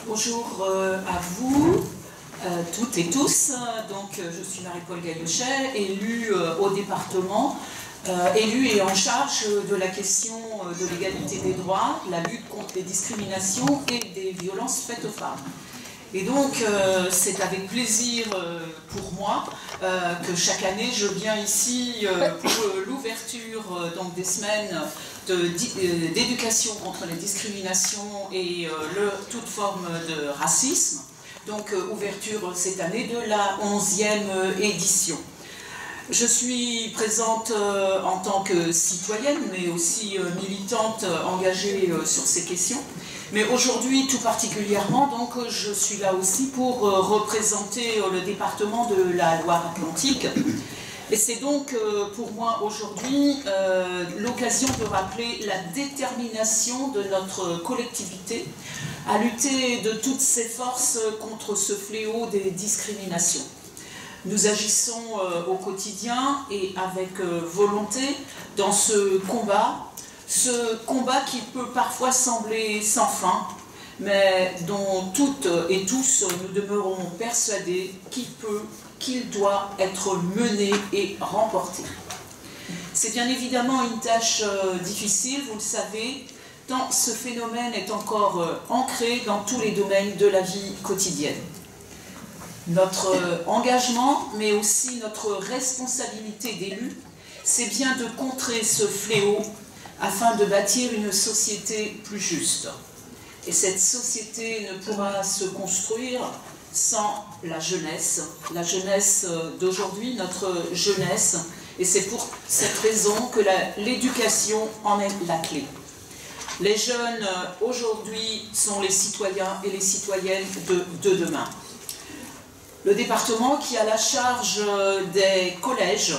Bonjour à vous, toutes et tous. Donc, je suis Marie-Paul Gaillochet, élue au département, élue et en charge de la question de l'égalité des droits, la lutte contre les discriminations et des violences faites aux femmes. Et donc, c'est avec plaisir pour moi que chaque année, je viens ici pour l'ouverture des semaines d'éducation contre les discriminations et toute forme de racisme. Donc, ouverture cette année de la 11e édition. Je suis présente en tant que citoyenne, mais aussi militante engagée sur ces questions. Mais aujourd'hui, tout particulièrement, donc, je suis là aussi pour représenter le département de la Loire-Atlantique. Et c'est donc pour moi aujourd'hui l'occasion de rappeler la détermination de notre collectivité à lutter de toutes ses forces contre ce fléau des discriminations. Nous agissons au quotidien et avec volonté dans ce combat qui peut parfois sembler sans fin, mais dont toutes et tous nous demeurons persuadés qu'il doit être mené et remporté. C'est bien évidemment une tâche difficile, vous le savez, tant ce phénomène est encore ancré dans tous les domaines de la vie quotidienne. Notre engagement, mais aussi notre responsabilité d'élus, c'est bien de contrer ce fléau afin de bâtir une société plus juste. Et cette société ne pourra se construire sans la jeunesse d'aujourd'hui, notre jeunesse, et c'est pour cette raison que l'éducation en est la clé. Les jeunes aujourd'hui sont les citoyens et les citoyennes de demain. Le département qui a la charge des collèges,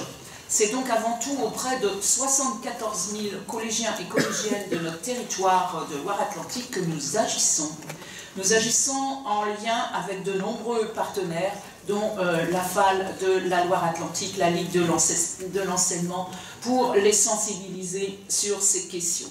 c'est donc avant tout auprès de 74 000 collégiens et collégiennes de notre territoire de Loire-Atlantique que nous agissons. Nous agissons en lien avec de nombreux partenaires, dont la FAL de la Loire-Atlantique, la Ligue de l'enseignement, pour les sensibiliser sur ces questions.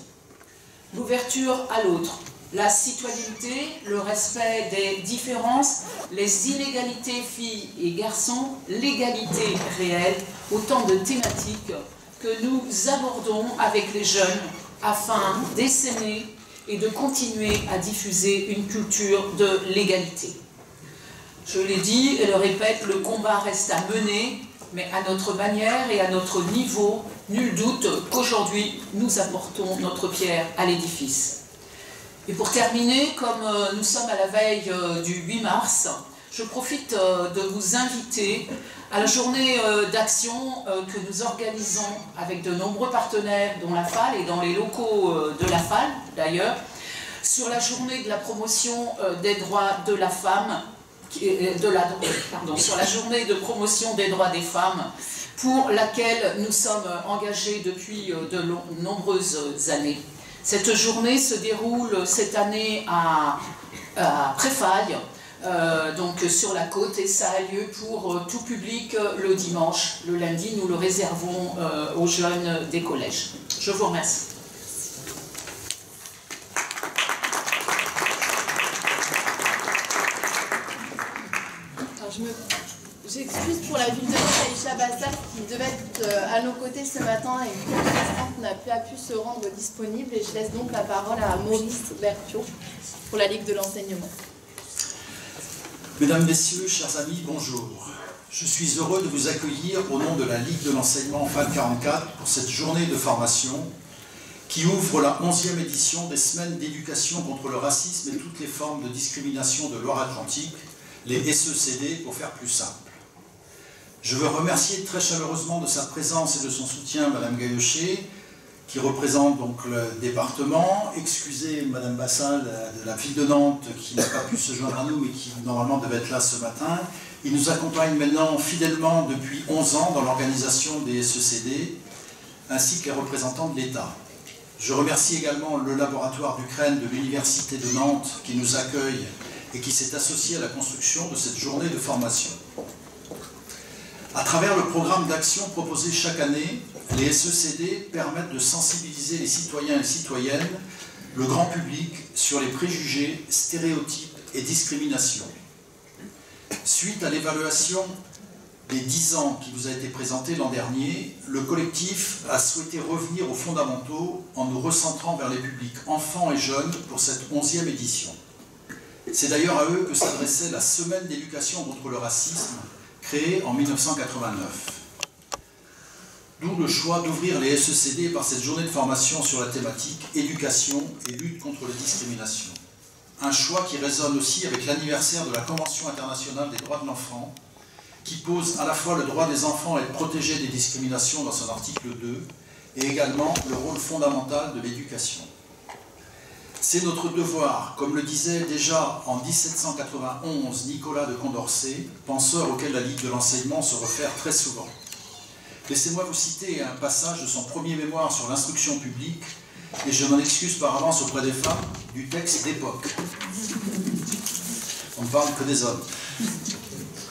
L'ouverture à l'autre, la citoyenneté, le respect des différences, les inégalités filles et garçons, l'égalité réelle, autant de thématiques que nous abordons avec les jeunes afin d'essaimer et de continuer à diffuser une culture de l'égalité. Je l'ai dit et le répète, le combat reste à mener, mais à notre manière et à notre niveau, nul doute qu'aujourd'hui nous apportons notre pierre à l'édifice. Et pour terminer, comme nous sommes à la veille du 8 mars, je profite de vous inviter à la journée d'action que nous organisons avec de nombreux partenaires, dont la FAL et dans les locaux de la FAL d'ailleurs, sur la journée de la promotion des droits de la femme, sur la journée de promotion des droits des femmes, pour laquelle nous sommes engagés depuis de nombreuses années. Cette journée se déroule cette année à Préfaille, donc sur la côte, et ça a lieu pour tout public le dimanche. Le lundi, nous le réservons aux jeunes des collèges. Je vous remercie. J'excuse pour la ville de Nantes, Aïcha Bassal, qui devait être à nos côtés ce matin et une assistante n'a pas pu se rendre disponible. Et je laisse donc la parole à Maurice Berthiaud pour la Ligue de l'enseignement. Mesdames, Messieurs, chers amis, bonjour. Je suis heureux de vous accueillir au nom de la Ligue de l'enseignement FAL 44 pour cette journée de formation qui ouvre la 11e édition des semaines d'éducation contre le racisme et toutes les formes de discrimination de Loire-Atlantique, les SECD pour faire plus simple. Je veux remercier très chaleureusement de sa présence et de son soutien Madame Gaillochet, qui représente donc le département. Excusez Madame Bassal de la ville de Nantes qui n'a pas pu se joindre à nous mais qui normalement devait être là ce matin. Il nous accompagne maintenant fidèlement depuis 11 ans dans l'organisation des SECD, ainsi que les représentants de l'État. Je remercie également le laboratoire d'Ukraine de l'Université de Nantes qui nous accueille et qui s'est associé à la construction de cette journée de formation. À travers le programme d'action proposé chaque année, les SECD permettent de sensibiliser les citoyens et citoyennes, le grand public, sur les préjugés, stéréotypes et discrimination. Suite à l'évaluation des 10 ans qui vous a été présentée l'an dernier, le collectif a souhaité revenir aux fondamentaux en nous recentrant vers les publics enfants et jeunes pour cette 11e édition. C'est d'ailleurs à eux que s'adressait la Semaine d'éducation contre le racisme, créée en 1989. D'où le choix d'ouvrir les SECD par cette journée de formation sur la thématique éducation et lutte contre les discriminations. Un choix qui résonne aussi avec l'anniversaire de la Convention internationale des droits de l'enfant, qui pose à la fois le droit des enfants à être protégés des discriminations dans son article 2 et également le rôle fondamental de l'éducation. C'est notre devoir, comme le disait déjà en 1791 Nicolas de Condorcet, penseur auquel la Ligue de l'enseignement se réfère très souvent. Laissez-moi vous citer un passage de son premier mémoire sur l'instruction publique, et je m'en excuse par avance auprès des femmes, du texte d'époque. On ne parle que des hommes.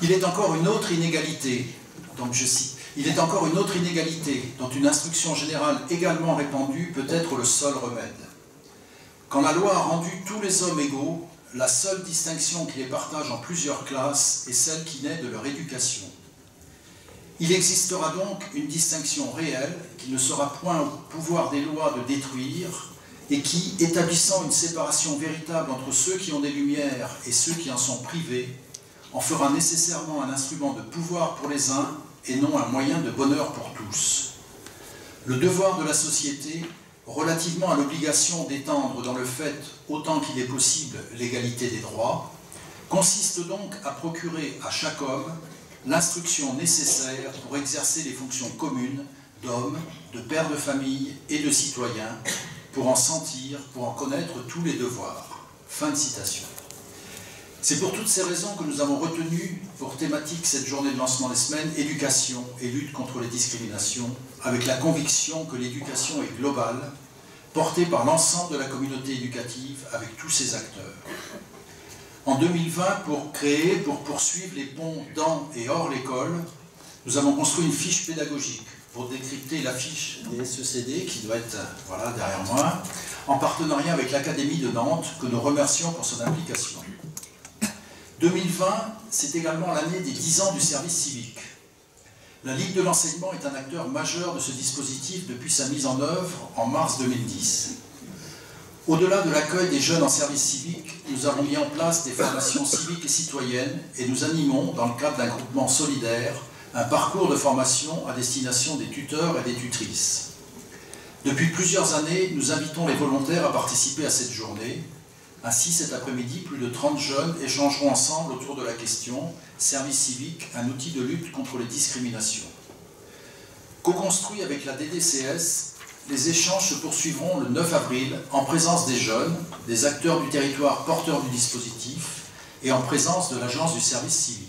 Il est encore une autre inégalité, donc je cite, il est encore une autre inégalité dont une instruction générale également répandue peut être le seul remède. Quand la loi a rendu tous les hommes égaux, la seule distinction qui les partage en plusieurs classes est celle qui naît de leur éducation. Il existera donc une distinction réelle qui ne sera point au pouvoir des lois de détruire et qui, établissant une séparation véritable entre ceux qui ont des lumières et ceux qui en sont privés, en fera nécessairement un instrument de pouvoir pour les uns et non un moyen de bonheur pour tous. Le devoir de la société, relativement à l'obligation d'étendre dans le fait, autant qu'il est possible, l'égalité des droits, consiste donc à procurer à chaque homme l'instruction nécessaire pour exercer les fonctions communes d'homme, de père de famille et de citoyen, pour en sentir, pour en connaître tous les devoirs. Fin de citation. C'est pour toutes ces raisons que nous avons retenu pour thématique cette journée de lancement des semaines, éducation et lutte contre les discriminations, avec la conviction que l'éducation est globale, portée par l'ensemble de la communauté éducative avec tous ses acteurs. En 2020, pour poursuivre les ponts dans et hors l'école, nous avons construit une fiche pédagogique pour décrypter la fiche des SECD, qui doit être voilà, derrière moi, en partenariat avec l'Académie de Nantes, que nous remercions pour son implication. 2020, c'est également l'année des 10 ans du service civique. La Ligue de l'enseignement est un acteur majeur de ce dispositif depuis sa mise en œuvre en mars 2010. Au-delà de l'accueil des jeunes en service civique, nous avons mis en place des formations civiques et citoyennes et nous animons, dans le cadre d'un groupement solidaire, un parcours de formation à destination des tuteurs et des tutrices. Depuis plusieurs années, nous invitons les volontaires à participer à cette journée. Ainsi, cet après-midi, plus de 30 jeunes échangeront ensemble autour de la question « Service civique, un outil de lutte contre les discriminations ». Co-construit avec la DDCS, les échanges se poursuivront le 9 avril en présence des jeunes, des acteurs du territoire porteurs du dispositif et en présence de l'Agence du service civique.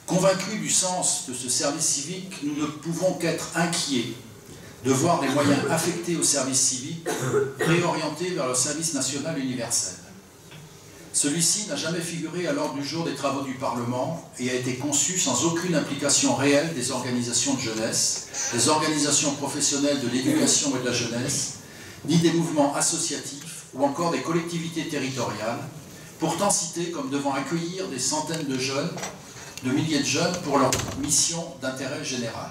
Convaincus du sens de ce service civique, nous ne pouvons qu'être inquiets de voir les moyens affectés au service civique réorientés vers le service national universel. Celui-ci n'a jamais figuré à l'ordre du jour des travaux du Parlement et a été conçu sans aucune implication réelle des organisations de jeunesse, des organisations professionnelles de l'éducation et de la jeunesse, ni des mouvements associatifs ou encore des collectivités territoriales, pourtant cités comme devant accueillir des centaines de jeunes, de milliers de jeunes pour leur mission d'intérêt général.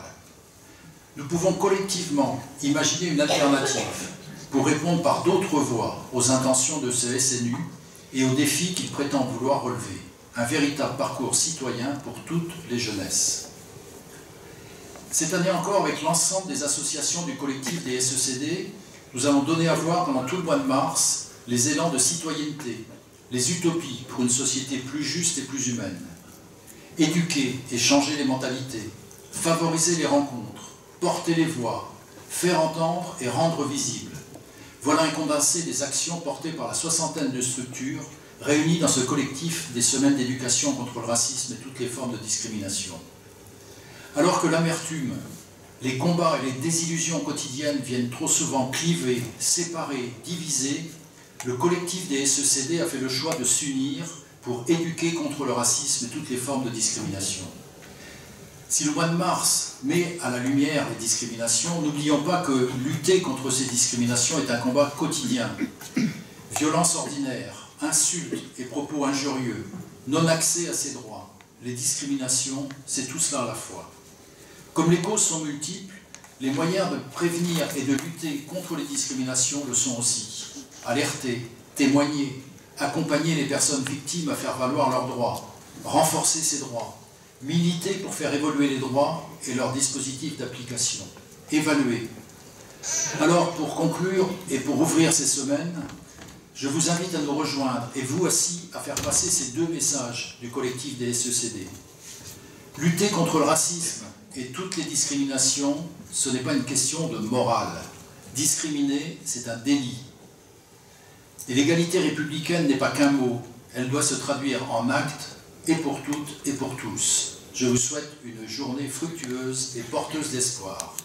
Nous pouvons collectivement imaginer une alternative pour répondre par d'autres voies aux intentions de ce SNU et aux défis qu'il prétend vouloir relever. Un véritable parcours citoyen pour toutes les jeunesses. Cette année encore, avec l'ensemble des associations du collectif des SECD, nous avons donné à voir pendant tout le mois de mars les élans de citoyenneté, les utopies pour une société plus juste et plus humaine. Éduquer et changer les mentalités, favoriser les rencontres, porter les voix, faire entendre et rendre visible. Voilà un condensé des actions portées par la soixantaine de structures réunies dans ce collectif des semaines d'éducation contre le racisme et toutes les formes de discrimination. Alors que l'amertume, les combats et les désillusions quotidiennes viennent trop souvent cliver, séparer, diviser, le collectif des SECD a fait le choix de s'unir pour éduquer contre le racisme et toutes les formes de discrimination. Si le mois de mars met à la lumière les discriminations, n'oublions pas que lutter contre ces discriminations est un combat quotidien. Violence ordinaire, insultes et propos injurieux, non-accès à ses droits, les discriminations, c'est tout cela à la fois. Comme les causes sont multiples, les moyens de prévenir et de lutter contre les discriminations le sont aussi. Alerter, témoigner, accompagner les personnes victimes à faire valoir leurs droits, renforcer ces droits, militer pour faire évoluer les droits et leurs dispositifs d'application, évaluer. Alors, pour conclure et pour ouvrir ces semaines, je vous invite à nous rejoindre, et vous aussi, à faire passer ces deux messages du collectif des SECD. Lutter contre le racisme et toutes les discriminations, ce n'est pas une question de morale. Discriminer, c'est un délit. Et l'égalité républicaine n'est pas qu'un mot, elle doit se traduire en actes, et pour toutes et pour tous. Je vous souhaite une journée fructueuse et porteuse d'espoir.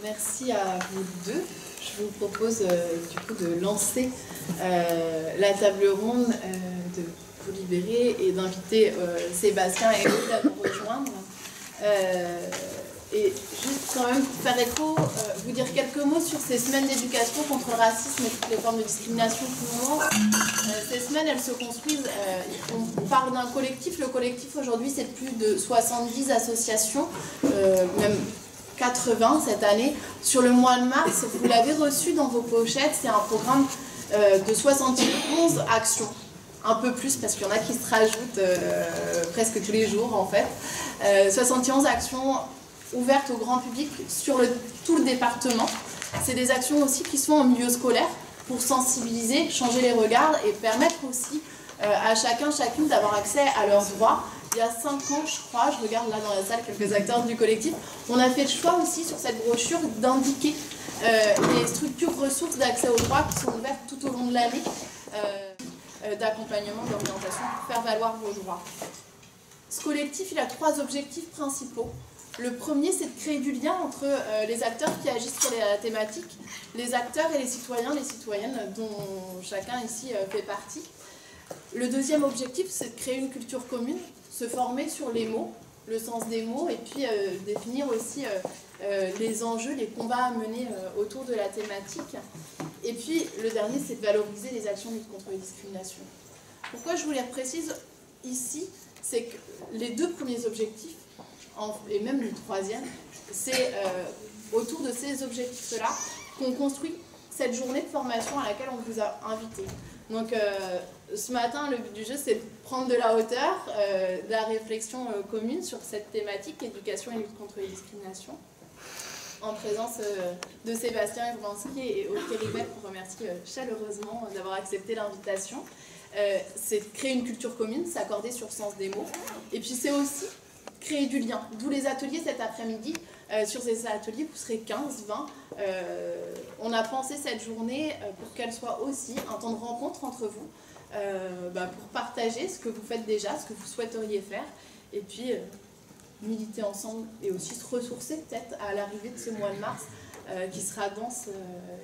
Merci à vous deux. Je vous propose du coup de lancer la table ronde, de vous libérer et d'inviter Sébastien et Aude à nous rejoindre. Et juste quand même pour faire écho, vous dire quelques mots sur ces semaines d'éducation contre le racisme et toutes les formes de discrimination qui nous manquent. Ces semaines, elles se construisent, on parle d'un collectif. Le collectif aujourd'hui, c'est plus de 70 associations, même 80 cette année. Sur le mois de mars, vous l'avez reçu dans vos pochettes, c'est un programme de 71 actions. Un peu plus parce qu'il y en a qui se rajoutent presque tous les jours en fait. 71 actions ouvertes au grand public sur tout le département. C'est des actions aussi qui sont en milieu scolaire pour sensibiliser, changer les regards et permettre aussi à chacun, chacune d'avoir accès à leurs droits. Il y a 5 ans, je crois, je regarde là dans la salle quelques acteurs du collectif, on a fait le choix aussi sur cette brochure d'indiquer les structures ressources d'accès aux droits qui sont ouvertes tout au long de l'année, d'accompagnement, d'orientation pour faire valoir vos droits. Ce collectif, il a 3 objectifs principaux. Le premier, c'est de créer du lien entre les acteurs qui agissent sur la thématique, les acteurs et les citoyennes dont chacun ici fait partie. Le deuxième objectif, c'est de créer une culture commune, se former sur les mots, le sens des mots, et puis définir aussi les enjeux, les combats à mener autour de la thématique. Et puis, le dernier, c'est de valoriser les actions de lutte contre les discriminations. Pourquoi je vous les précise ici, c'est que les 2 premiers objectifs, et même le 3e, c'est autour de ces objectifs-là qu'on construit cette journée de formation à laquelle on vous a invité. Donc ce matin, le but du jeu, c'est de prendre de la hauteur, de la réflexion commune sur cette thématique, éducation et lutte contre les discriminations, en présence de Sébastien Urbanski et Aude Kéribel, qu'on remercie chaleureusement d'avoir accepté l'invitation. C'est de créer une culture commune, s'accorder sur le sens des mots, et puis c'est aussi créer du lien, d'où les ateliers cet après-midi. Sur ces ateliers, vous serez 15, 20. On a pensé cette journée pour qu'elle soit aussi un temps de rencontre entre vous, pour partager ce que vous faites déjà, ce que vous souhaiteriez faire, et puis militer ensemble et aussi se ressourcer peut-être à l'arrivée de ce mois de mars qui sera dense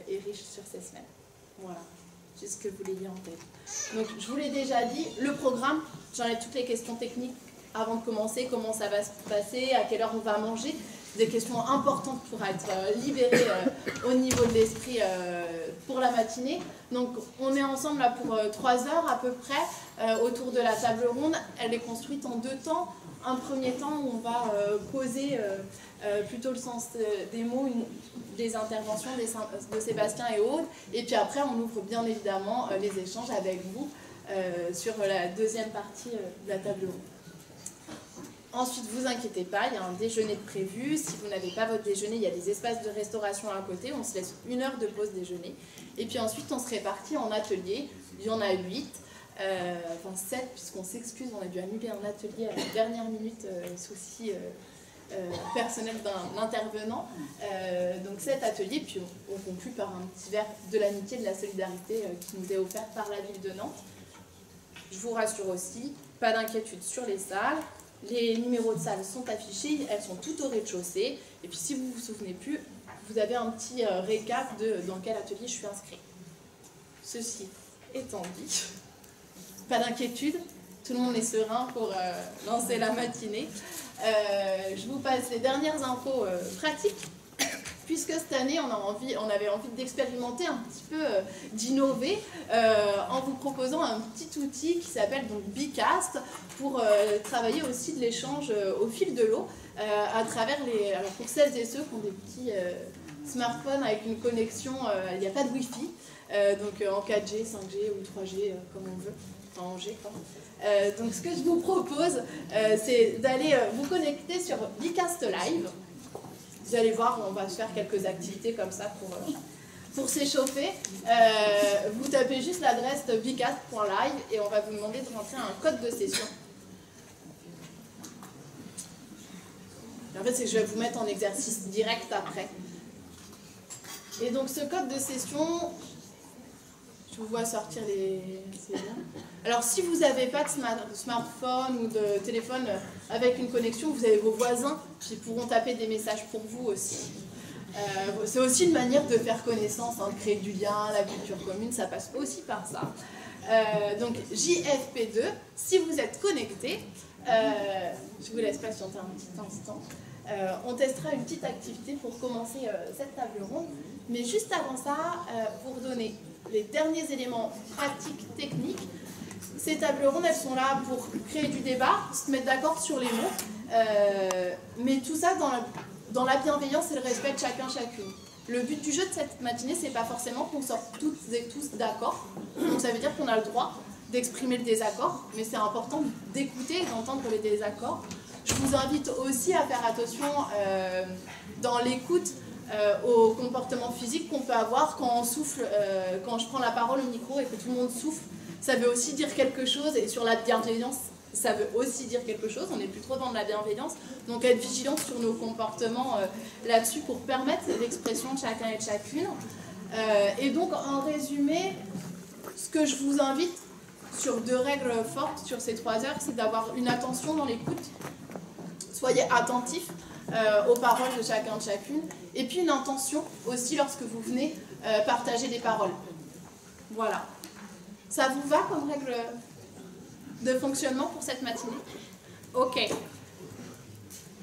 et riche sur ces semaines. Voilà, c'est ce que vous l'ayez en tête. Donc je vous l'ai déjà dit, le programme, j'enlève toutes les questions techniques avant de commencer, comment ça va se passer, à quelle heure on va manger, des questions importantes pour être libérées au niveau de l'esprit pour la matinée. Donc on est ensemble là pour 3 heures à peu près autour de la table ronde. Elle est construite en 2 temps. Un premier temps où on va poser plutôt le sens des mots, des interventions de Sébastien et Aude, et puis après on ouvre bien évidemment les échanges avec vous sur la deuxième partie de la table ronde. Ensuite, vous inquiétez pas, il y a un déjeuner de prévu. Si vous n'avez pas votre déjeuner, il y a des espaces de restauration à côté. On se laisse 1 heure de pause déjeuner. Et puis ensuite, on se répartit en ateliers. Il y en a 8, enfin 7, puisqu'on s'excuse, on a dû annuler un atelier à la dernière minute, souci personnel d'un intervenant. Donc 7 ateliers, puis on conclut par un petit verre de l'amitié, de la solidarité qui nous est offert par la ville de Nantes. Je vous rassure aussi, pas d'inquiétude sur les salles. Les numéros de salles sont affichés, elles sont toutes au rez-de-chaussée. Et puis si vous ne vous souvenez plus, vous avez un petit récap de dans quel atelier je suis inscrite. Ceci étant dit, pas d'inquiétude, tout le monde est serein pour lancer la matinée. Je vous passe passe les dernières infos pratiques, puisque cette année, on avait envie d'expérimenter un petit peu, d'innover, en vous proposant un petit outil qui s'appelle donc Bicast, pour travailler aussi de l'échange au fil de l'eau, à travers alors pour celles et ceux qui ont des petits smartphones avec une connexion, il n'y a pas de Wi-Fi, donc en 4G, 5G ou 3G, comme on veut, en G quoi. Donc ce que je vous propose, c'est d'aller vous connecter sur Bicast Live. Vous allez voir, on va faire quelques activités comme ça pour s'échauffer. Vous tapez juste l'adresse bicast.live et on va vous demander de rentrer un code de session. Et en fait, c'est que je vais vous mettre en exercice direct après. Et donc ce code de session, je vous vois sortir les liens. Alors si vous n'avez pas de smartphone ou de téléphone avec une connexion, vous avez vos voisins qui pourront taper des messages pour vous aussi. C'est aussi une manière de faire connaissance, de créer du lien, la culture commune, ça passe aussi par ça. Donc JFP2, si vous êtes connecté, je vous laisse patienter un petit instant. On testera une petite activité pour commencer cette table ronde. Mais juste avant ça, pour donner les derniers éléments pratiques, techniques, ces tables rondes, elles sont là pour créer du débat, se mettre d'accord sur les mots, mais tout ça dans la bienveillance et le respect de chacun, chacune. Le but du jeu de cette matinée, c'est pas forcément qu'on sorte toutes et tous d'accord, donc ça veut dire qu'on a le droit d'exprimer le désaccord, mais c'est important d'écouter et d'entendre les désaccords. Je vous invite aussi à faire attention dans l'écoute au comportement physique qu'on peut avoir quand on souffle, quand je prends la parole au micro et que tout le monde souffle. Ça veut aussi dire quelque chose, et sur la bienveillance, ça veut aussi dire quelque chose. On n'est plus trop dans de la bienveillance, donc être vigilant sur nos comportements là-dessus pour permettre l'expression de chacun et de chacune. Et donc en résumé, ce que je vous invite sur 2 règles fortes sur ces 3 heures, c'est d'avoir une attention dans l'écoute. Soyez attentifs aux paroles de chacun, de chacune. Et puis une intention aussi lorsque vous venez partager des paroles. Voilà. Ça vous va comme règle de fonctionnement pour cette matinée? Ok.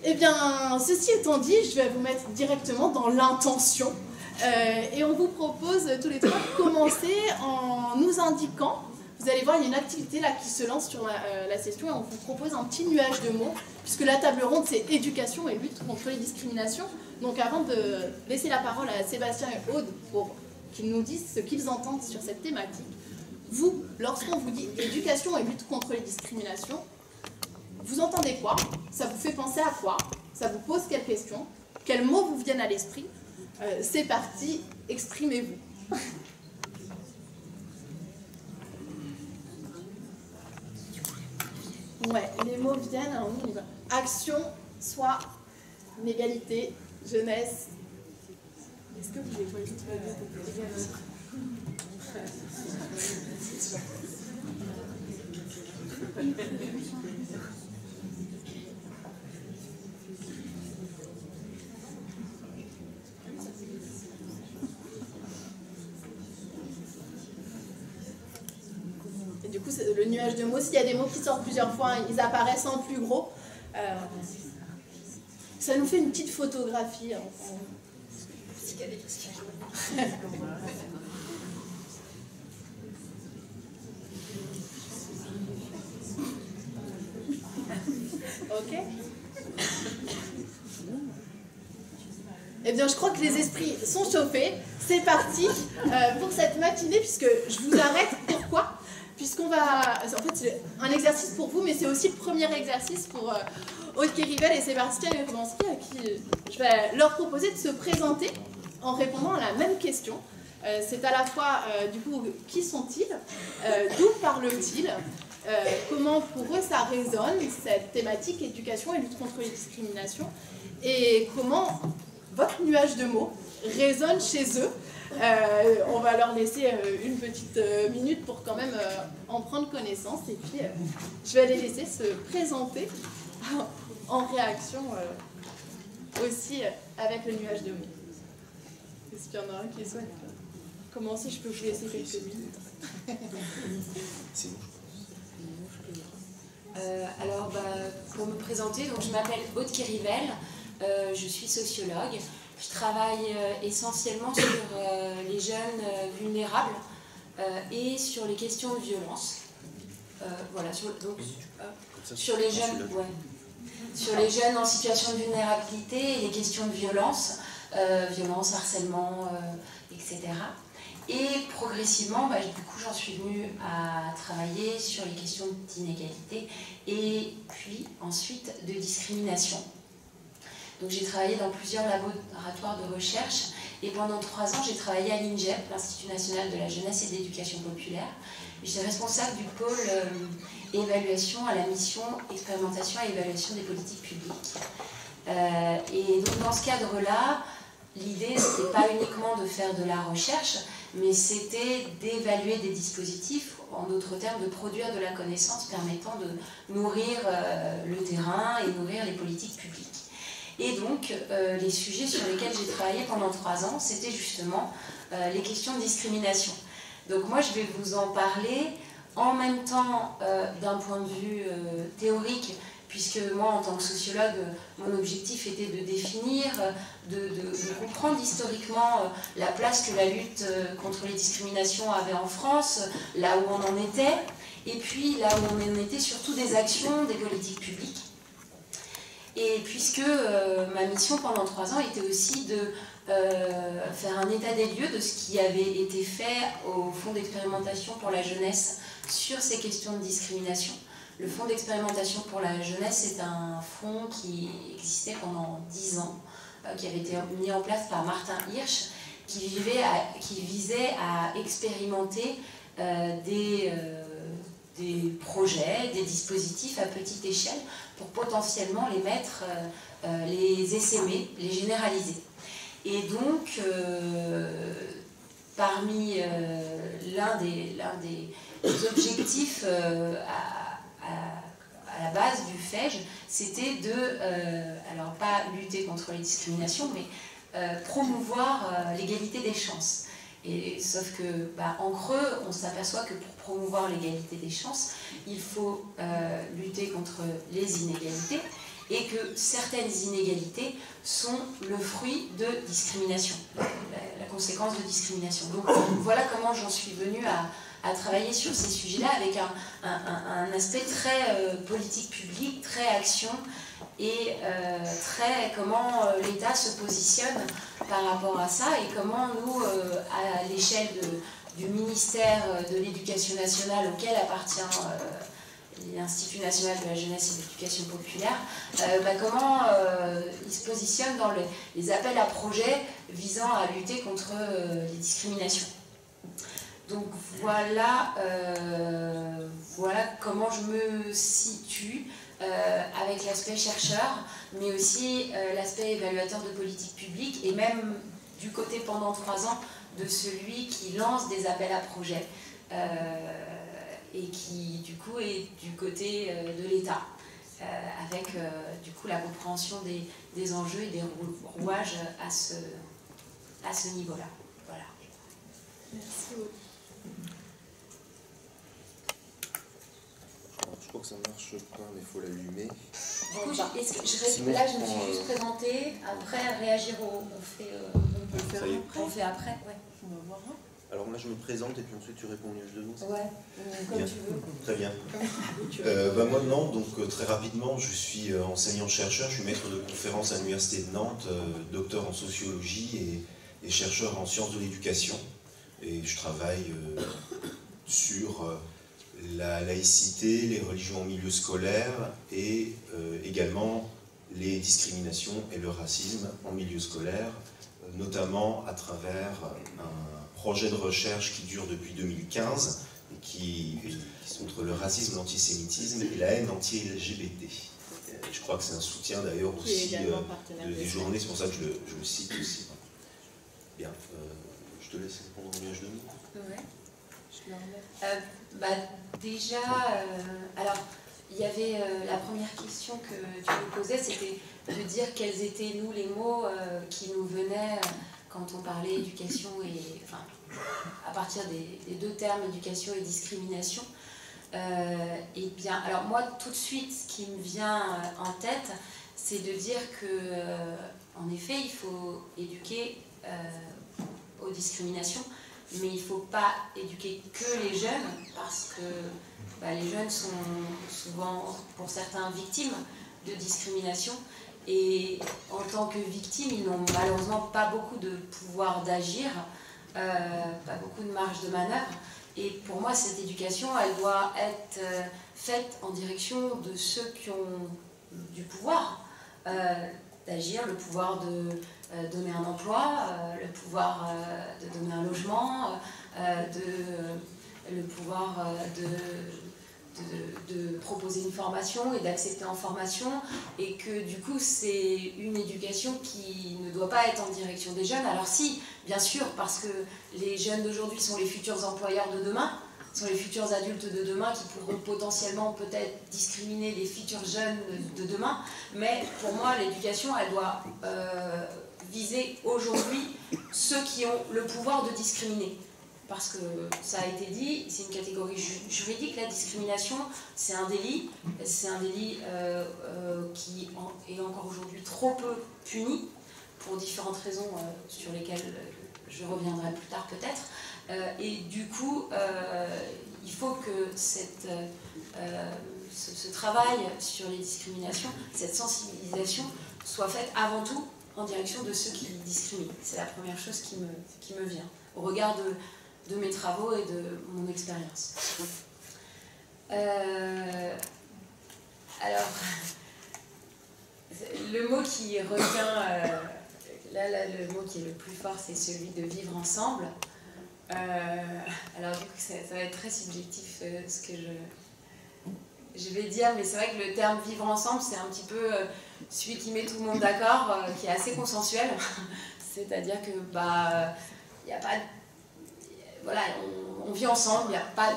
Eh bien, ceci étant dit, je vais vous mettre directement dans l'intention. Et on vous propose tous les 3 de commencer en nous indiquant. Vous allez voir, il y a une activité là qui se lance sur la session et on vous propose un petit nuage de mots, puisque la table ronde c'est éducation et lutte contre les discriminations. Donc avant de laisser la parole à Sébastien et Aude pour qu'ils nous disent ce qu'ils entendent sur cette thématique, vous, lorsqu'on vous dit éducation et lutte contre les discriminations, vous entendez quoi? Ça vous fait penser à quoi? Ça vous pose quelles questions? Quels mots vous viennent à l'esprit? C'est parti, exprimez-vous. Ouais, les mots viennent, alors on y va. Action, soit, égalité, jeunesse. Est-ce que vous voulez juste Et du coup, le nuage de mots, s'il y a des mots qui sortent plusieurs fois, ils apparaissent en plus gros. Ça nous fait une petite photographie. Ok. Eh bien, je crois que les esprits sont chauffés. C'est parti pour cette matinée, puisque je vous arrête. Pourquoi? Puisqu'on va... En fait, c'est un exercice pour vous, mais c'est aussi le premier exercice pour Aude Kérivel et Sébastien Urbanski, à qui je vais leur proposer de se présenter en répondant à la même question. C'est à la fois, du coup, qui sont-ils? D'où parlent-ils? Comment pour eux ça résonne, cette thématique éducation et lutte contre les discriminations? Et comment votre nuage de mots résonne chez eux? On va leur laisser une petite minute pour quand même en prendre connaissance, et puis je vais les laisser se présenter en réaction aussi avec le nuage de mots. Est-ce qu'il y en a un qui souhaite commencer? Je peux vous laisser quelques minutes. C'est bon. Alors, pour me présenter, donc, je m'appelle Aude Kérivel. Je suis sociologue. Je travaille essentiellement sur les jeunes vulnérables et sur les questions de violence. Voilà, sur les jeunes, sur les jeunes en situation de vulnérabilité et les questions de violence, violence, harcèlement, etc. Et progressivement, du coup, j'en suis venue à travailler sur les questions d'inégalité et puis ensuite de discrimination. Donc j'ai travaillé dans plusieurs laboratoires de recherche et pendant 3 ans, j'ai travaillé à l'INJEP, l'Institut national de la jeunesse et de l'éducation populaire. J'étais responsable du pôle évaluation à la mission expérimentation et évaluation des politiques publiques. Et donc dans ce cadre-là, l'idée, ce n'était pas uniquement de faire de la recherche, mais c'était d'évaluer des dispositifs, en d'autres termes, de produire de la connaissance permettant de nourrir le terrain et nourrir les politiques publiques. Et donc, les sujets sur lesquels j'ai travaillé pendant 3 ans, c'était justement les questions de discrimination. Donc moi, je vais vous en parler en même temps d'un point de vue théorique, puisque moi, en tant que sociologue, mon objectif était de définir, de comprendre historiquement la place que la lutte contre les discriminations avait en France, là où on en était, et puis là où on en était surtout des actions, des politiques publiques. Et puisque ma mission pendant 3 ans était aussi de faire un état des lieux de ce qui avait été fait au Fonds d'expérimentation pour la jeunesse sur ces questions de discrimination. Le Fonds d'expérimentation pour la jeunesse est un fonds qui existait pendant 10 ans, qui avait été mis en place par Martin Hirsch, qui visait à expérimenter des projets, des dispositifs à petite échelle pour potentiellement les mettre, les essaimer, les généraliser. Et donc, parmi l'un des objectifs à la base du FEJ, c'était de, alors pas lutter contre les discriminations, mais promouvoir l'égalité des chances. Et, sauf que, en creux, on s'aperçoit que pour promouvoir l'égalité des chances, il faut lutter contre les inégalités, et que certaines inégalités sont le fruit de discrimination, la conséquence de discrimination. Donc voilà comment j'en suis venue à travailler sur ces sujets-là, avec un aspect très politique publique, très action, et très comment l'État se positionne par rapport à ça, et comment nous, à l'échelle du ministère de l'Éducation nationale, auquel appartient l'Institut national de la jeunesse et de l'éducation populaire, comment il se positionne dans les appels à projets visant à lutter contre les discriminations. Donc voilà comment je me situe avec l'aspect chercheur, mais aussi l'aspect évaluateur de politique publique, et même du côté pendant 3 ans de celui qui lance des appels à projets. Et qui du coup est du côté de l'État, avec du coup la compréhension des enjeux et des rouages à ce niveau-là. Voilà. Merci beaucoup. Je crois que ça marche pas, mais il faut l'allumer. Du coup, là je me suis juste présentée, après réagir on fait après. Ouais. On va voir. Alors là, je me présente et puis ensuite tu réponds au mieux de nous. Ouais, comme tu veux. Très bien. Moi, non, donc très rapidement, je suis enseignant-chercheur, je suis maître de conférence à l'Université de Nantes, docteur en sociologie et chercheur en sciences de l'éducation. Et je travaille sur la laïcité, les religions en milieu scolaire et également les discriminations et le racisme en milieu scolaire, notamment à travers un projet de recherche qui dure depuis 2015 et qui contre le racisme, l'antisémitisme et la haine anti-LGBT. Je crois que c'est un soutien d'ailleurs aussi des journées, c'est pour ça que je le cite aussi. Bien, je te laisse répondre au mieux de nous. Ouais, je le remets. Déjà, alors, il y avait la première question que tu me posais, c'était de dire quels étaient, nous, les mots qui nous venaient quand on parlait éducation et, enfin, à partir des 2 termes, éducation et discrimination. Et bien, alors moi, tout de suite, ce qui me vient en tête, c'est de dire que, en effet, il faut éduquer aux discriminations, mais il ne faut pas éduquer que les jeunes, parce que les jeunes sont souvent, pour certains, victimes de discrimination. Et en tant que victimes, ils n'ont malheureusement pas beaucoup de pouvoir d'agir, pas beaucoup de marge de manœuvre. Et pour moi, cette éducation, elle doit être faite en direction de ceux qui ont du pouvoir d'agir, le pouvoir de donner un emploi, le pouvoir de donner un logement, le pouvoir de proposer une formation et d'accepter en formation, et que du coup c'est une éducation qui ne doit pas être en direction des jeunes. Alors si, bien sûr, parce que les jeunes d'aujourd'hui sont les futurs employeurs de demain, sont les futurs adultes de demain qui pourront potentiellement peut-être discriminer les futurs jeunes de demain, mais pour moi l'éducation elle doit viser aujourd'hui ceux qui ont le pouvoir de discriminer. Parce que ça a été dit, c'est une catégorie juridique, la discrimination, c'est un délit qui est encore aujourd'hui trop peu puni, pour différentes raisons sur lesquelles je reviendrai plus tard peut-être. Et du coup, il faut que ce travail sur les discriminations, cette sensibilisation, soit faite avant tout en direction de ceux qui discriminent. C'est la première chose qui me vient, au regard de mes travaux et de mon expérience. Alors, le mot qui revient, le mot qui est le plus fort, c'est celui de vivre ensemble. Alors du coup, ça va être très subjectif ce que je vais dire, mais c'est vrai que le terme vivre ensemble, c'est un petit peu celui qui met tout le monde d'accord, qui est assez consensuel. C'est-à-dire que il n'y a pas voilà, on vit ensemble, il n'y a pas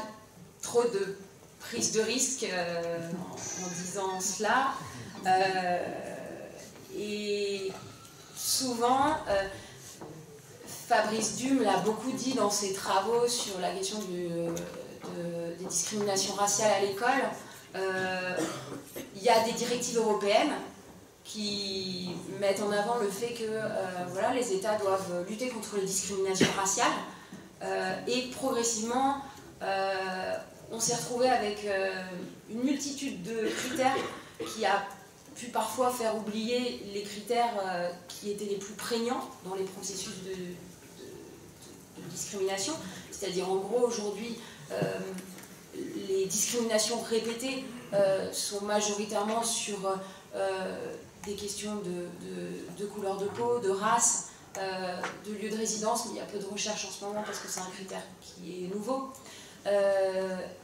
trop de prise de risque en disant cela. Et souvent, Fabrice Dume l'a beaucoup dit dans ses travaux sur la question des discriminations raciales à l'école. Il y a des directives européennes qui mettent en avant le fait que voilà, les États doivent lutter contre les discriminations raciales. Et progressivement, on s'est retrouvé avec une multitude de critères qui a pu parfois faire oublier les critères qui étaient les plus prégnants dans les processus de discrimination. C'est-à-dire, en gros, aujourd'hui, les discriminations répétées sont majoritairement sur des questions de couleur de peau, de race, de lieu de résidence, mais il y a peu de recherche en ce moment parce que c'est un critère qui est nouveau.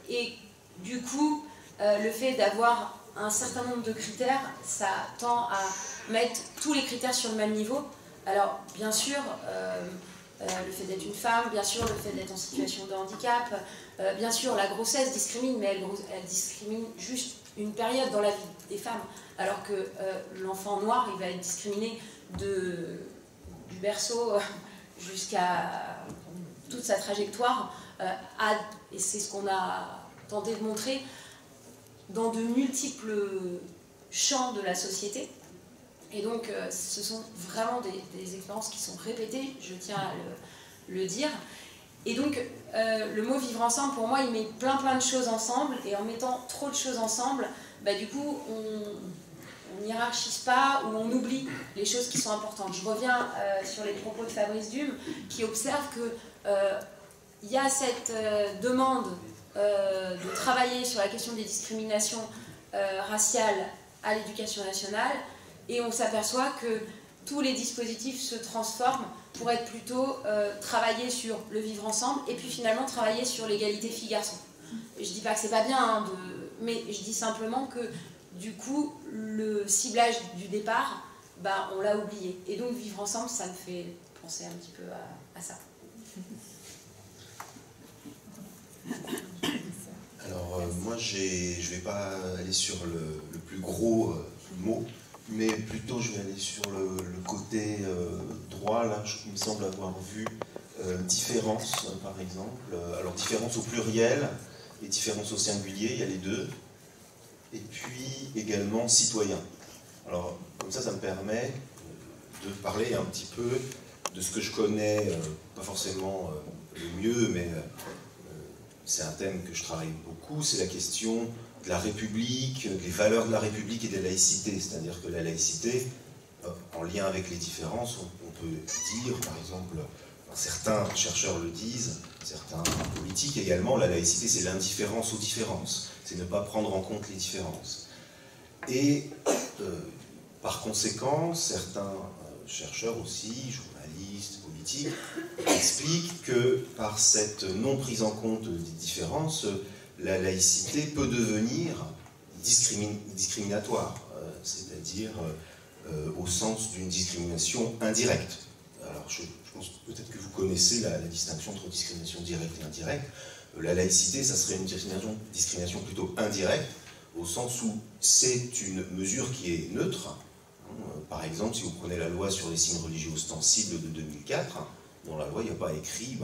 Et du coup, le fait d'avoir un certain nombre de critères, ça tend à mettre tous les critères sur le même niveau. Alors, bien sûr, le fait d'être une femme, bien sûr, le fait d'être en situation de handicap, bien sûr, la grossesse discrimine, mais elle discrimine juste une période dans la vie des femmes, alors que l'enfant noir, il va être discriminé du berceau jusqu'à toute sa trajectoire, et c'est ce qu'on a tenté de montrer, dans de multiples champs de la société. Et donc, ce sont vraiment des expériences qui sont répétées, je tiens à le dire. Et donc, le mot vivre ensemble, pour moi, il met plein de choses ensemble, et en mettant trop de choses ensemble, du coup, on n'hiérarchise pas ou on oublie les choses qui sont importantes. Je reviens sur les propos de Fabrice Dume, qui observe qu'il y a cette demande de travailler sur la question des discriminations raciales à l'éducation nationale, et on s'aperçoit que tous les dispositifs se transforment pour être plutôt travailler sur le vivre ensemble, et puis finalement travailler sur l'égalité filles-garçons. Je dis pas que c'est pas bien, mais je dis simplement que du coup, le ciblage du départ, on l'a oublié. Et donc vivre ensemble, ça me fait penser un petit peu à ça. Alors moi, je vais pas aller sur le plus gros mot, mais plutôt je vais aller sur le côté droit. Là, il me semble avoir vu différence, par exemple. Alors différence au pluriel et différence au singulier, il y a les deux. Et puis également citoyen. Alors, comme ça me permet de parler un petit peu de ce que je connais, pas forcément le mieux, mais c'est un thème que je travaille beaucoup, c'est la question de la République, des valeurs de la République et de la laïcité. C'est-à-dire que la laïcité, en lien avec les différences, on peut dire, par exemple, certains chercheurs le disent, certains politiques également, la laïcité c'est l'indifférence aux différences, c'est ne pas prendre en compte les différences. Et par conséquent, certains chercheurs aussi, journalistes, politiques, expliquent que par cette non prise en compte des différences, la laïcité peut devenir discriminatoire, c'est-à-dire au sens d'une discrimination indirecte. Alors je pense peut-être que vous connaissez la distinction entre discrimination directe et indirecte. La laïcité, ça serait une discrimination plutôt indirecte, au sens où c'est une mesure qui est neutre. Par exemple, si vous prenez la loi sur les signes religieux ostensibles de 2004, dans la loi, il n'y a pas écrit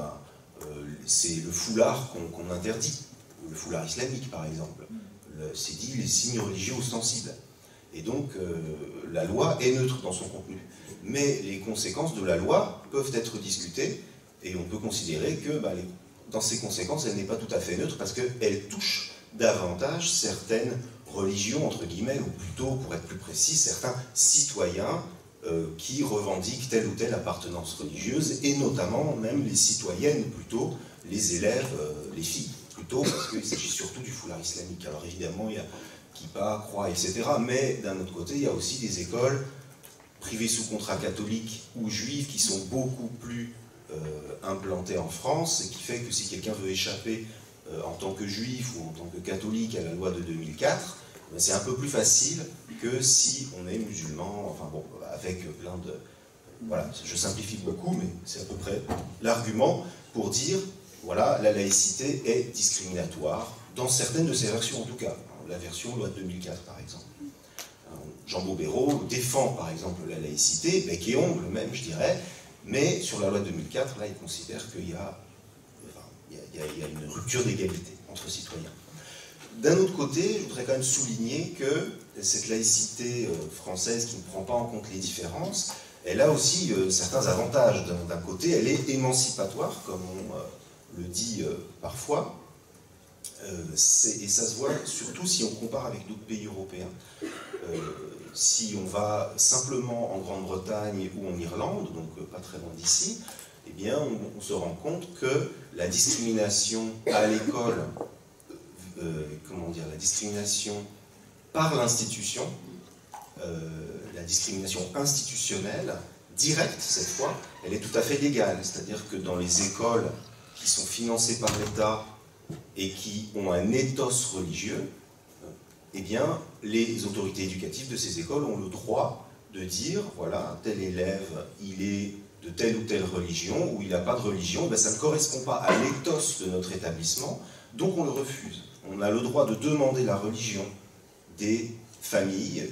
c'est le foulard qu'on interdit, le foulard islamique par exemple. C'est dit les signes religieux ostensibles. Et donc, la loi est neutre dans son contenu. Mais les conséquences de la loi peuvent être discutées, et on peut considérer que dans ces conséquences, elle n'est pas tout à fait neutre, parce qu'elle touche davantage certaines religions, entre guillemets, ou plutôt, pour être plus précis, certains citoyens qui revendiquent telle ou telle appartenance religieuse, et notamment même les citoyennes, plutôt, les élèves, les filles, plutôt, parce qu'il s'agit surtout du foulard islamique. Alors évidemment, il y a kippa, croix, etc. Mais d'un autre côté, il y a aussi des écoles privées sous contrat catholique ou juives qui sont beaucoup plus implantées en France, et qui fait que si quelqu'un veut échapper en tant que juif ou en tant que catholique à la loi de 2004, c'est un peu plus facile que si on est musulman, enfin bon, avec plein de... Voilà, je simplifie beaucoup, mais c'est à peu près l'argument pour dire, voilà, la laïcité est discriminatoire, dans certaines de ses versions en tout cas. La version loi de 2004 par exemple. Jean Bobéro défend par exemple la laïcité, bec et ongle même je dirais, mais sur la loi de 2004, là il considère qu'il y a une rupture d'égalité entre citoyens. D'un autre côté, je voudrais quand même souligner que cette laïcité française qui ne prend pas en compte les différences, elle a aussi certains avantages. D'un côté, elle est émancipatoire, comme on le dit parfois, et ça se voit surtout si on compare avec d'autres pays européens. Si on va simplement en Grande-Bretagne ou en Irlande, donc pas très loin d'ici, eh bien on se rend compte que la discrimination à l'école, la discrimination par l'institution, la discrimination institutionnelle, directe cette fois, elle est tout à fait légale. C'est-à-dire que dans les écoles qui sont financées par l'État et qui ont un ethos religieux, eh bien, les autorités éducatives de ces écoles ont le droit de dire, voilà, tel élève, il est de telle ou telle religion, ou il n'a pas de religion, ben ça ne correspond pas à l'ethos de notre établissement, donc on le refuse. On a le droit de demander la religion des familles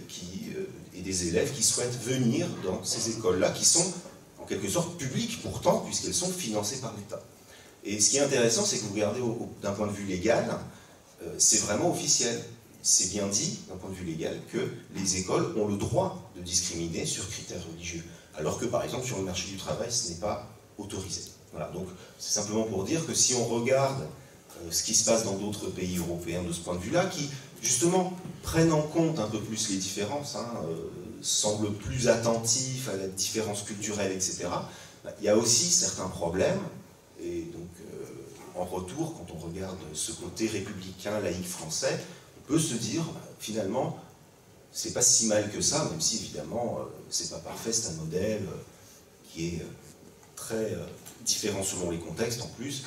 et des élèves qui souhaitent venir dans ces écoles-là, qui sont en quelque sorte publiques pourtant, puisqu'elles sont financées par l'État. Et ce qui est intéressant, c'est que vous regardez d'un point de vue légal, c'est vraiment officiel. C'est bien dit, d'un point de vue légal, que les écoles ont le droit de discriminer sur critères religieux. Alors que, par exemple, sur le marché du travail, ce n'est pas autorisé. Voilà, donc c'est simplement pour dire que si on regarde ce qui se passe dans d'autres pays européens de ce point de vue-là, qui, justement, prennent en compte un peu plus les différences, semblent plus attentifs à la différence culturelle, etc., il y a aussi certains problèmes. Et donc, en retour, quand on regarde ce côté républicain, laïque français, on peut se dire, finalement, c'est pas si mal que ça, même si, évidemment, c'est pas parfait, c'est un modèle qui est très différent selon les contextes, en plus,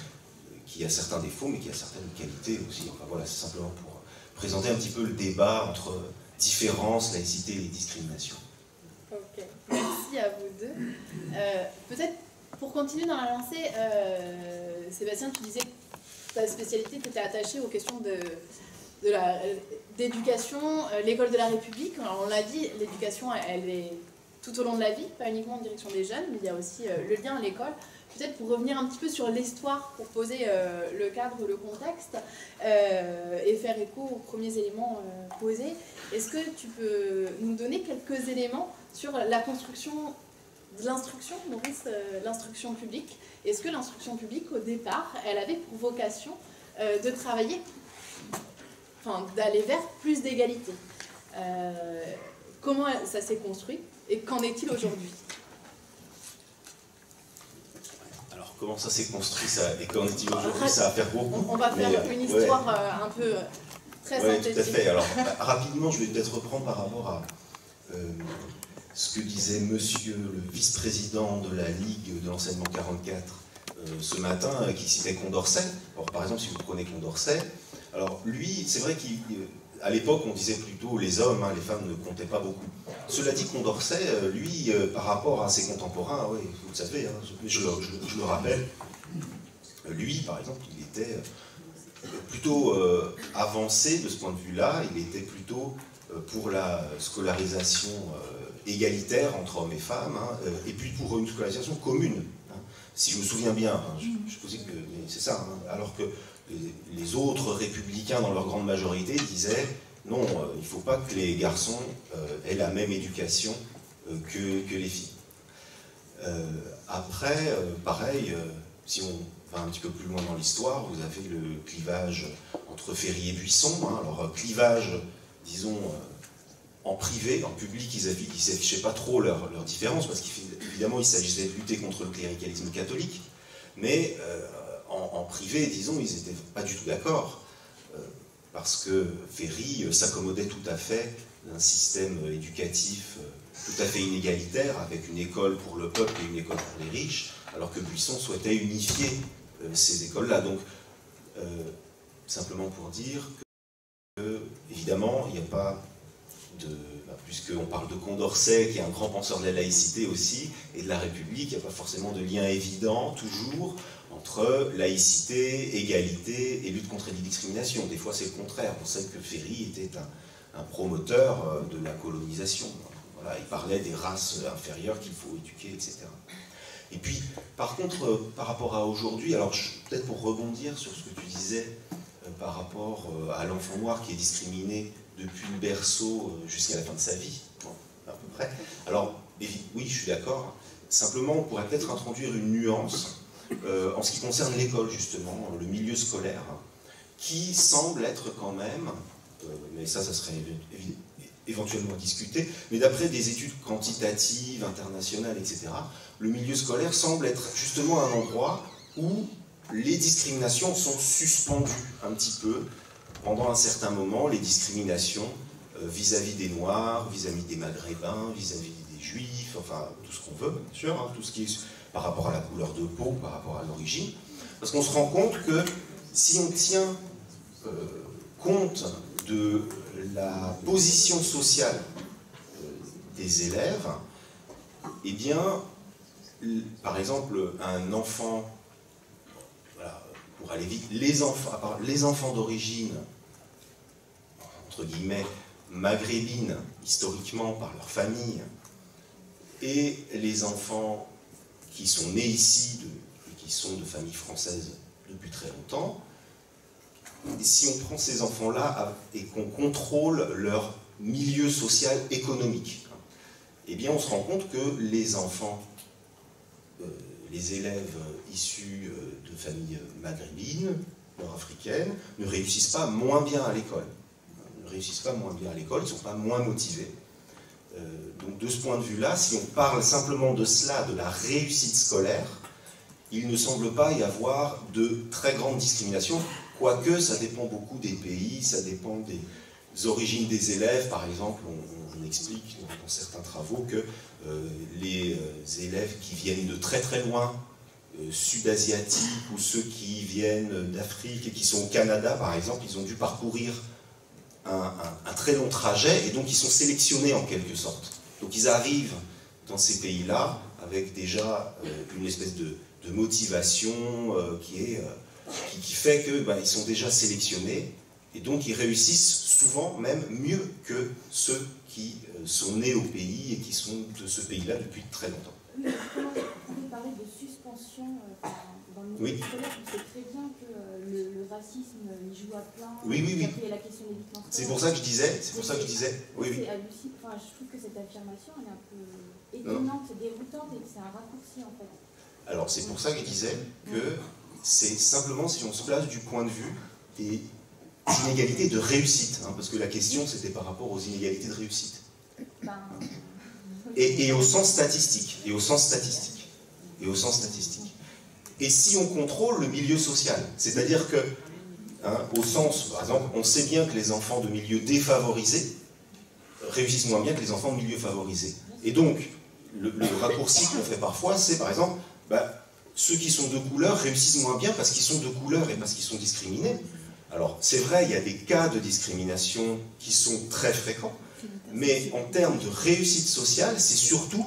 qui a certains défauts, mais qui a certaines qualités aussi. Enfin, voilà, c'est simplement pour présenter un petit peu le débat entre différence, laïcité et discrimination. Ok, merci à vous deux. Peut-être pour continuer dans la lancée, Sébastien, tu disais que ta spécialité était attachée aux questions d'éducation, l'école de la République. Alors on l'a dit, l'éducation, elle est tout au long de la vie, pas uniquement en direction des jeunes, mais il y a aussi le lien à l'école. Peut-être pour revenir un petit peu sur l'histoire, pour poser le cadre, le contexte, et faire écho aux premiers éléments posés, est-ce que tu peux nous donner quelques éléments sur la construction de l'instruction, Maurice, l'instruction publique? Est-ce que l'instruction publique, au départ, elle avait pour vocation de travailler, enfin, d'aller vers plus d'égalité? Comment ça s'est construit et qu'en est-il aujourd'hui? Alors, comment ça s'est construit ça, et qu'en est-il aujourd'hui? Ça va faire beaucoup. On va faire une histoire un peu très synthétique. Tout à fait. Alors, rapidement, je vais peut-être reprendre par rapport à ce que disait monsieur le vice-président de la Ligue de l'enseignement 44 ce matin, qui citait Condorcet. Alors, par exemple, si vous prenez Condorcet, alors lui, c'est vrai qu'à l'époque, on disait plutôt les hommes, les femmes ne comptaient pas beaucoup. Cela dit, Condorcet, lui, par rapport à ses contemporains, oui, vous le savez, je le rappelle, lui, par exemple, il était plutôt avancé de ce point de vue-là, il était plutôt pour la scolarisation égalitaire entre hommes et femmes, et puis pour une scolarisation commune. Si je me souviens bien, je suppose que c'est ça, alors que les autres républicains, dans leur grande majorité, disaient non, il ne faut pas que les garçons aient la même éducation que les filles. Après, pareil, si on va un petit peu plus loin dans l'histoire, vous avez le clivage entre Ferry et Buisson. Alors, clivage, disons, en privé, en public, ils n'affichaient pas trop leur différence, parce qu'évidemment, il s'agissait de lutter contre le cléricalisme catholique, mais en privé, disons, ils n'étaient pas du tout d'accord, parce que Ferry s'accommodait tout à fait d'un système éducatif tout à fait inégalitaire, avec une école pour le peuple et une école pour les riches, alors que Buisson souhaitait unifier ces écoles-là. Donc, simplement pour dire que, évidemment, il n'y a pas puisqu'on parle de Condorcet, qui est un grand penseur de la laïcité aussi, et de la République, il n'y a pas forcément de lien évident, toujours, entre laïcité, égalité et lutte contre les discriminations. Des fois, c'est le contraire. On sait que Ferry était un promoteur de la colonisation. Voilà, il parlait des races inférieures qu'il faut éduquer, etc. Et puis, par contre, par rapport à aujourd'hui, alors peut-être pour rebondir sur ce que tu disais par rapport à l'enfant noir qui est discriminé depuis le berceau jusqu'à la fin de sa vie, à peu près. Alors, oui, je suis d'accord. Simplement, on pourrait peut-être introduire une nuance en ce qui concerne l'école, justement, le milieu scolaire, qui semble être quand même, mais ça serait éventuellement discuté, mais d'après des études quantitatives, internationales, etc., le milieu scolaire semble être justement un endroit où les discriminations sont suspendues un petit peu pendant un certain moment, les discriminations vis-à-vis des Noirs, vis-à-vis des Maghrébins, vis-à-vis des Juifs, enfin tout ce qu'on veut, bien sûr, tout ce qui est par rapport à la couleur de peau, par rapport à l'origine, parce qu'on se rend compte que si on tient compte de la position sociale des élèves, eh bien, par exemple, un enfant, voilà, pour aller vite, les enfants d'origine, entre guillemets, maghrébine, historiquement par leur famille, et les enfants qui sont nés ici et qui sont de familles françaises depuis très longtemps, et si on prend ces enfants-là et qu'on contrôle leur milieu social économique, eh bien on se rend compte que les enfants, les élèves issus de familles maghrébines, nord-africaines, ne réussissent pas moins bien à l'école. Ils ne réussissent pas moins bien à l'école, ils ne sont pas moins motivés. Donc de ce point de vue-là, si on parle simplement de cela, de la réussite scolaire, il ne semble pas y avoir de très grande discrimination, quoique ça dépend beaucoup des pays, ça dépend des origines des élèves. Par exemple, on explique dans certains travaux que les élèves qui viennent de très très loin, sud-asiatiques, ou ceux qui viennent d'Afrique et qui sont au Canada, par exemple, ils ont dû parcourir un très long trajet, et donc ils sont sélectionnés en quelque sorte. Donc ils arrivent dans ces pays-là avec déjà une espèce de motivation qui fait qu'ils sont déjà sélectionnés, et donc ils réussissent souvent même mieux que ceux qui sont nés au pays et qui sont de ce pays-là depuis très longtemps. Oui, justement, vous pouvez parler de suspension dans le milieu scolaire, on sait très bien que le racisme il joue à plein. Oui. Après, il y a la question des violences. C'est pour ça que je disais, oui. C'est hallucinant. Enfin, je trouve que cette affirmation elle est un peu étonnante, déroutante et que c'est un raccourci en fait. Alors c'est pour ça que je disais que c'est simplement si on se place du point de vue des inégalités de réussite, hein, parce que la question c'était par rapport aux inégalités de réussite. Et au sens statistique, Et si on contrôle le milieu social, c'est-à-dire que, au sens, par exemple, on sait bien que les enfants de milieux défavorisés réussissent moins bien que les enfants de milieux favorisés. Et donc, le raccourci qu'on fait parfois, c'est par exemple, ceux qui sont de couleur réussissent moins bien parce qu'ils sont de couleur et parce qu'ils sont discriminés. Alors, c'est vrai, il y a des cas de discrimination qui sont très fréquents, mais en termes de réussite sociale, c'est surtout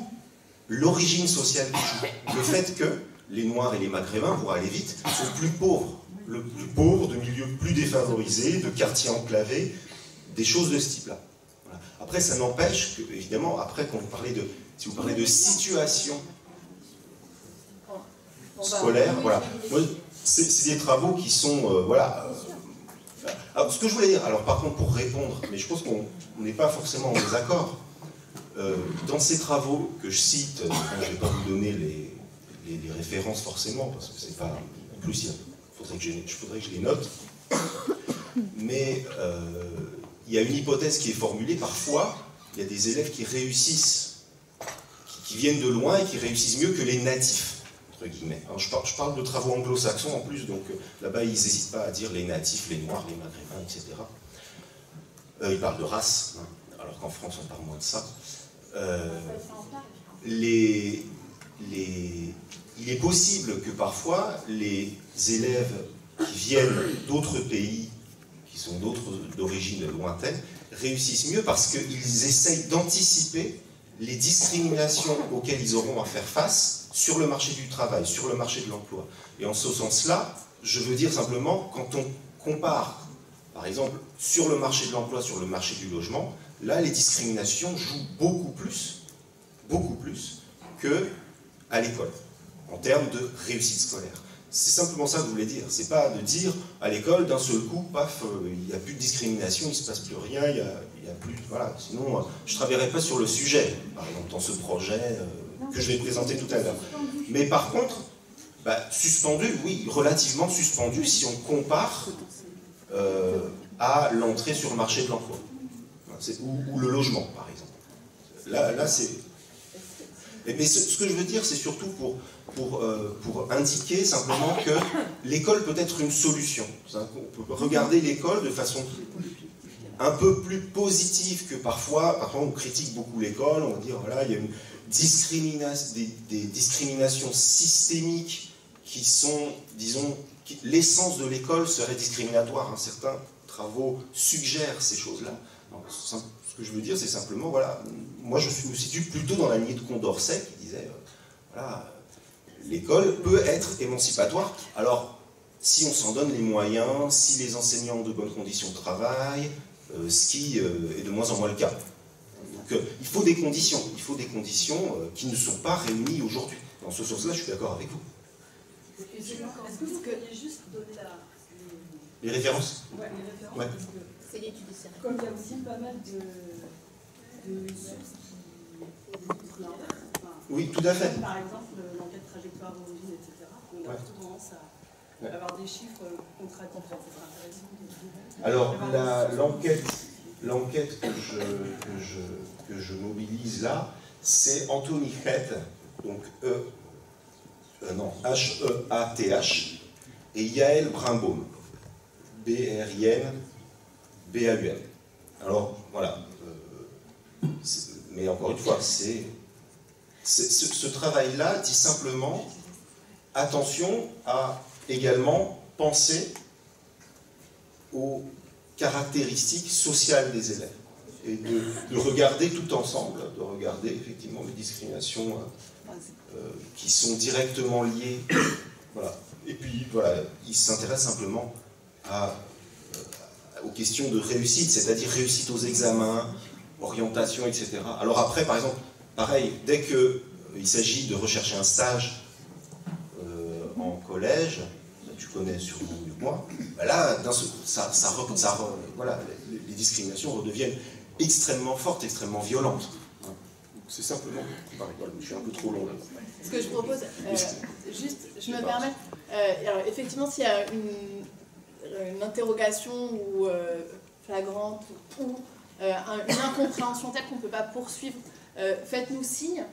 l'origine sociale qui joue. Le fait que les Noirs et les Maghrébins, pour aller vite, sont plus pauvres. Le plus pauvres, de milieux plus défavorisés, de quartiers enclavés, des choses de ce type-là. Voilà. Après, ça n'empêche que, évidemment, après, quand vous parlez de, si vous parlez de situation scolaire, voilà. Moi, c'est des travaux qui sont, Alors, ce que je voulais dire, alors par contre, pour répondre, mais je pense qu'on n'est pas forcément en désaccord, dans ces travaux que je cite, je ne vais pas vous donner les références forcément, parce que c'est pas... En plus, il faudrait que je les note, mais il y a une hypothèse qui est formulée, parfois, il y a des élèves qui réussissent, qui viennent de loin et qui réussissent mieux que les natifs. Alors, je parle de travaux anglo-saxons en plus, donc là-bas ils n'hésitent pas à dire les natifs, les noirs, les maghrébins, etc. Ils parlent de race, hein, alors qu'en France on parle moins de ça. Il est possible que parfois les élèves qui viennent d'autres pays, qui sont d'origine lointaine, réussissent mieux parce qu'ils essayent d'anticiper les discriminations auxquelles ils auront à faire face sur le marché du travail, sur le marché de l'emploi. Et en ce sens-là, je veux dire simplement, quand on compare, par exemple, sur le marché de l'emploi, sur le marché du logement, là, les discriminations jouent beaucoup plus qu'à l'école, en termes de réussite scolaire. C'est simplement ça que je voulais dire. C'est pas de dire, à l'école, d'un seul coup, paf, il n'y a plus de discrimination, il ne se passe plus rien, il y a plus... Voilà, sinon, je ne travaillerai pas sur le sujet, par exemple, dans ce projet que je vais présenter tout à l'heure. Mais par contre, suspendu, oui, relativement suspendu, si on compare à l'entrée sur le marché de l'emploi. Ou le logement, par exemple. Là c'est... Mais ce que je veux dire, c'est surtout pour indiquer simplement que l'école peut être une solution. On peut regarder l'école de façon un peu plus positive que parfois on critique beaucoup l'école, on va dire, voilà, il y a des discriminations systémiques qui sont, disons, l'essence de l'école serait discriminatoire. Certains travaux suggèrent ces choses-là. Ce que je veux dire, c'est simplement, voilà, moi je me situe plutôt dans la lignée de Condorcet qui disait, voilà, l'école peut être émancipatoire. Alors, si on s'en donne les moyens, si les enseignants ont de bonnes conditions de travail, ce qui est de moins en moins le cas. Donc, il faut des conditions qui ne sont pas réunies aujourd'hui. Dans ce sens-là, je suis d'accord avec vous. Est-ce que vous pourriez juste donner les références? Ouais, les références. Ouais. C'est l'étude de Cyril. Comme il y a aussi pas mal de sources qui l'inverse. Oui, tout à fait. Par exemple, l'enquête trajectoire d'origine, etc. On a plutôt tendance à avoir des chiffres contradictoires. C'est intéressant. Alors, l'enquête que je mobilise là, c'est Anthony Heath, donc H-E-A-T-H, et Yael Brimbaum, B-R-I-N-B-A-U-M. Alors, voilà. Mais encore une fois, ce travail-là dit simplement, attention à également penser aux caractéristiques sociales des élèves et de regarder tout ensemble, de regarder effectivement les discriminations qui sont directement liées. Voilà. Et puis voilà, il s'intéresse simplement aux questions de réussite, c'est-à-dire réussite aux examens, orientation, etc. Alors après, par exemple, pareil, dès qu'il s'agit de rechercher un stage en collège, tu connais sûrement mieux que moi, ben là, voilà, les discriminations redeviennent extrêmement fortes, extrêmement violentes. C'est simplement, voilà, je suis un peu trop long là. Ce que je propose, juste, je me permets, alors effectivement, s'il y a une interrogation ou flagrante ou une incompréhension telle qu'on ne peut pas poursuivre, faites-nous signe.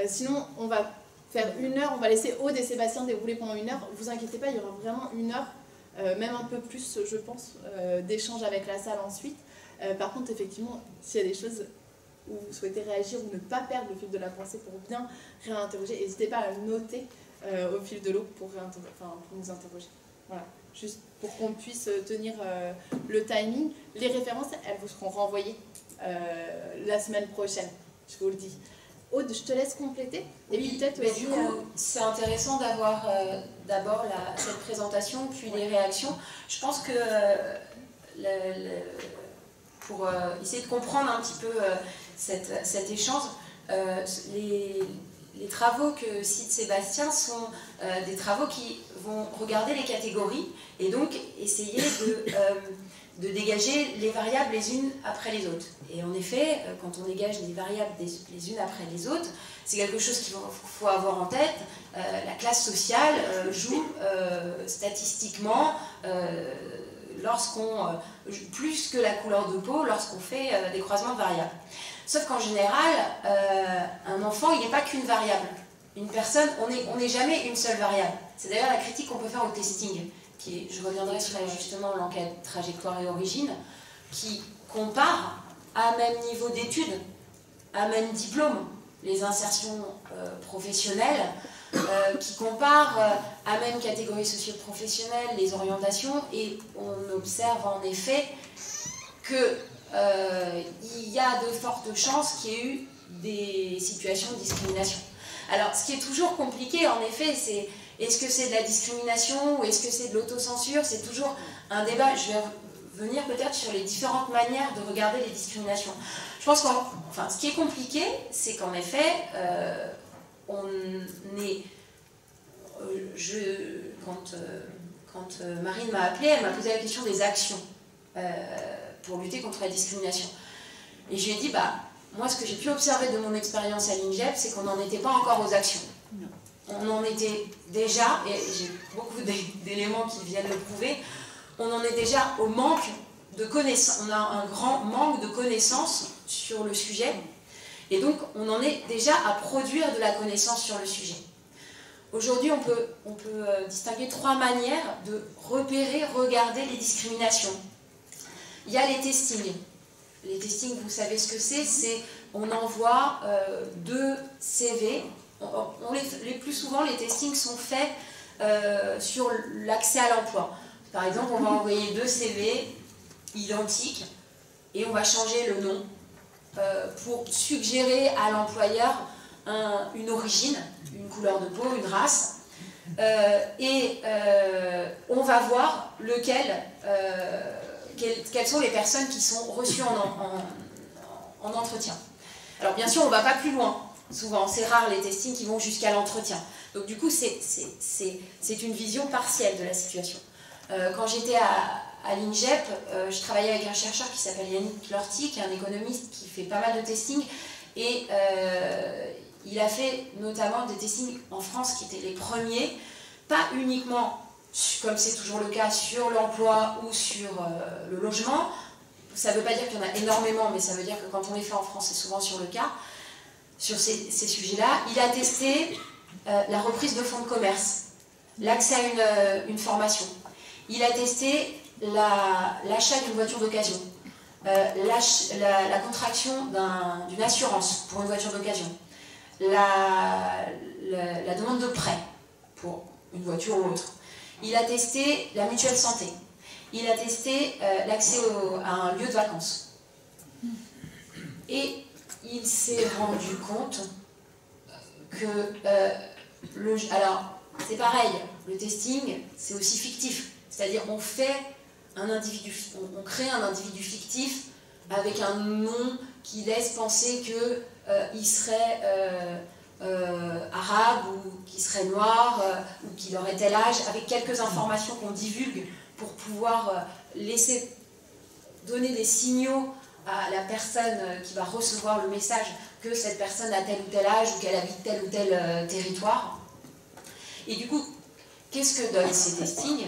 Sinon, on va faire 1 heure, on va laisser Aude et Sébastien dérouler pendant 1 heure. Vous inquiétez pas, il y aura vraiment 1 heure, même un peu plus, je pense, d'échange avec la salle ensuite. Par contre, effectivement, s'il y a des choses où vous souhaitez réagir ou ne pas perdre le fil de la pensée pour bien réinterroger, n'hésitez pas à le noter au fil de l'eau pour nous interroger. Voilà, juste pour qu'on puisse tenir le timing. Les références, elles vous seront renvoyées la semaine prochaine, je vous le dis. Aude, je te laisse compléter. Et puis peut-être aussi... Du coup, c'est intéressant d'avoir d'abord cette présentation, puis les réactions. Je pense que pour essayer de comprendre un petit peu cet échange, les travaux que cite Sébastien sont des travaux qui vont regarder les catégories et donc essayer de dégager les variables les unes après les autres. Et en effet, quand on dégage les variables les unes après les autres, c'est quelque chose qu'il faut avoir en tête. La classe sociale joue statistiquement plus que la couleur de peau lorsqu'on fait des croisements de variables. Sauf qu'en général, un enfant, il n'est pas qu'une variable. Une personne, on n'est jamais une seule variable. C'est d'ailleurs la critique qu'on peut faire au testing, je reviendrai sur justement l'enquête trajectoire et origine, qui compare à même niveau d'études, à même diplôme, les insertions professionnelles, qui compare à même catégorie socio-professionnelle les orientations, et on observe en effet que il y a de fortes chances qu'il y ait eu des situations de discrimination. Alors, ce qui est toujours compliqué, en effet, c'est est-ce que c'est de la discrimination ou est-ce que c'est de l'autocensure? C'est toujours un débat. Je vais venir peut-être sur les différentes manières de regarder les discriminations. Je pense ce qui est compliqué, c'est qu'en effet, quand Marine m'a appelée, elle m'a posé la question des actions pour lutter contre la discrimination. Et je lui ai dit, moi, ce que j'ai pu observer de mon expérience à l'INJEP, c'est qu'on n'en était pas encore aux actions. On en était déjà, et j'ai beaucoup d'éléments qui viennent le prouver, on en est déjà au manque de connaissances. On a un grand manque de connaissances sur le sujet, et donc on en est déjà à produire de la connaissance sur le sujet. Aujourd'hui, on peut distinguer 3 manières de repérer, regarder les discriminations. Il y a les testings. Les testings, vous savez ce que c'est, on envoie 2 CV. Les plus souvent, les testings sont faits sur l'accès à l'emploi. Par exemple, on va envoyer 2 CV identiques et on va changer le nom pour suggérer à l'employeur une origine, une couleur de peau, une race. On va voir quelles sont les personnes qui sont reçues en entretien. Alors bien sûr, on ne va pas plus loin. Souvent, c'est rare les testings qui vont jusqu'à l'entretien. Donc du coup, c'est une vision partielle de la situation. Quand j'étais à l'INJEP, je travaillais avec un chercheur qui s'appelle Yannick Lorty, qui est un économiste qui fait pas mal de testings. Et il a fait notamment des testings en France qui étaient les premiers, pas uniquement, comme c'est toujours le cas, sur l'emploi ou sur le logement. Ça ne veut pas dire qu'il y en a énormément, mais ça veut dire que quand on les fait en France, c'est souvent sur le cas. Sur ces sujets-là, il a testé la reprise de fonds de commerce, l'accès à une formation. Il a testé l'achat d'une voiture d'occasion, la contraction d'une assurance pour une voiture d'occasion, la demande de prêt pour une voiture ou autre. Il a testé la mutuelle santé. Il a testé l'accès à un lieu de vacances. Et il s'est rendu compte que... alors, c'est pareil, le testing, c'est aussi fictif. C'est-à-dire, on crée un individu fictif avec un nom qui laisse penser qu'il serait arabe ou qu'il serait noir ou qu'il aurait tel âge, avec quelques informations qu'on divulgue pour pouvoir laisser donner des signaux à la personne qui va recevoir le message que cette personne a tel ou tel âge ou qu'elle habite tel ou tel territoire. Et du coup, qu'est-ce que donnent ces testings?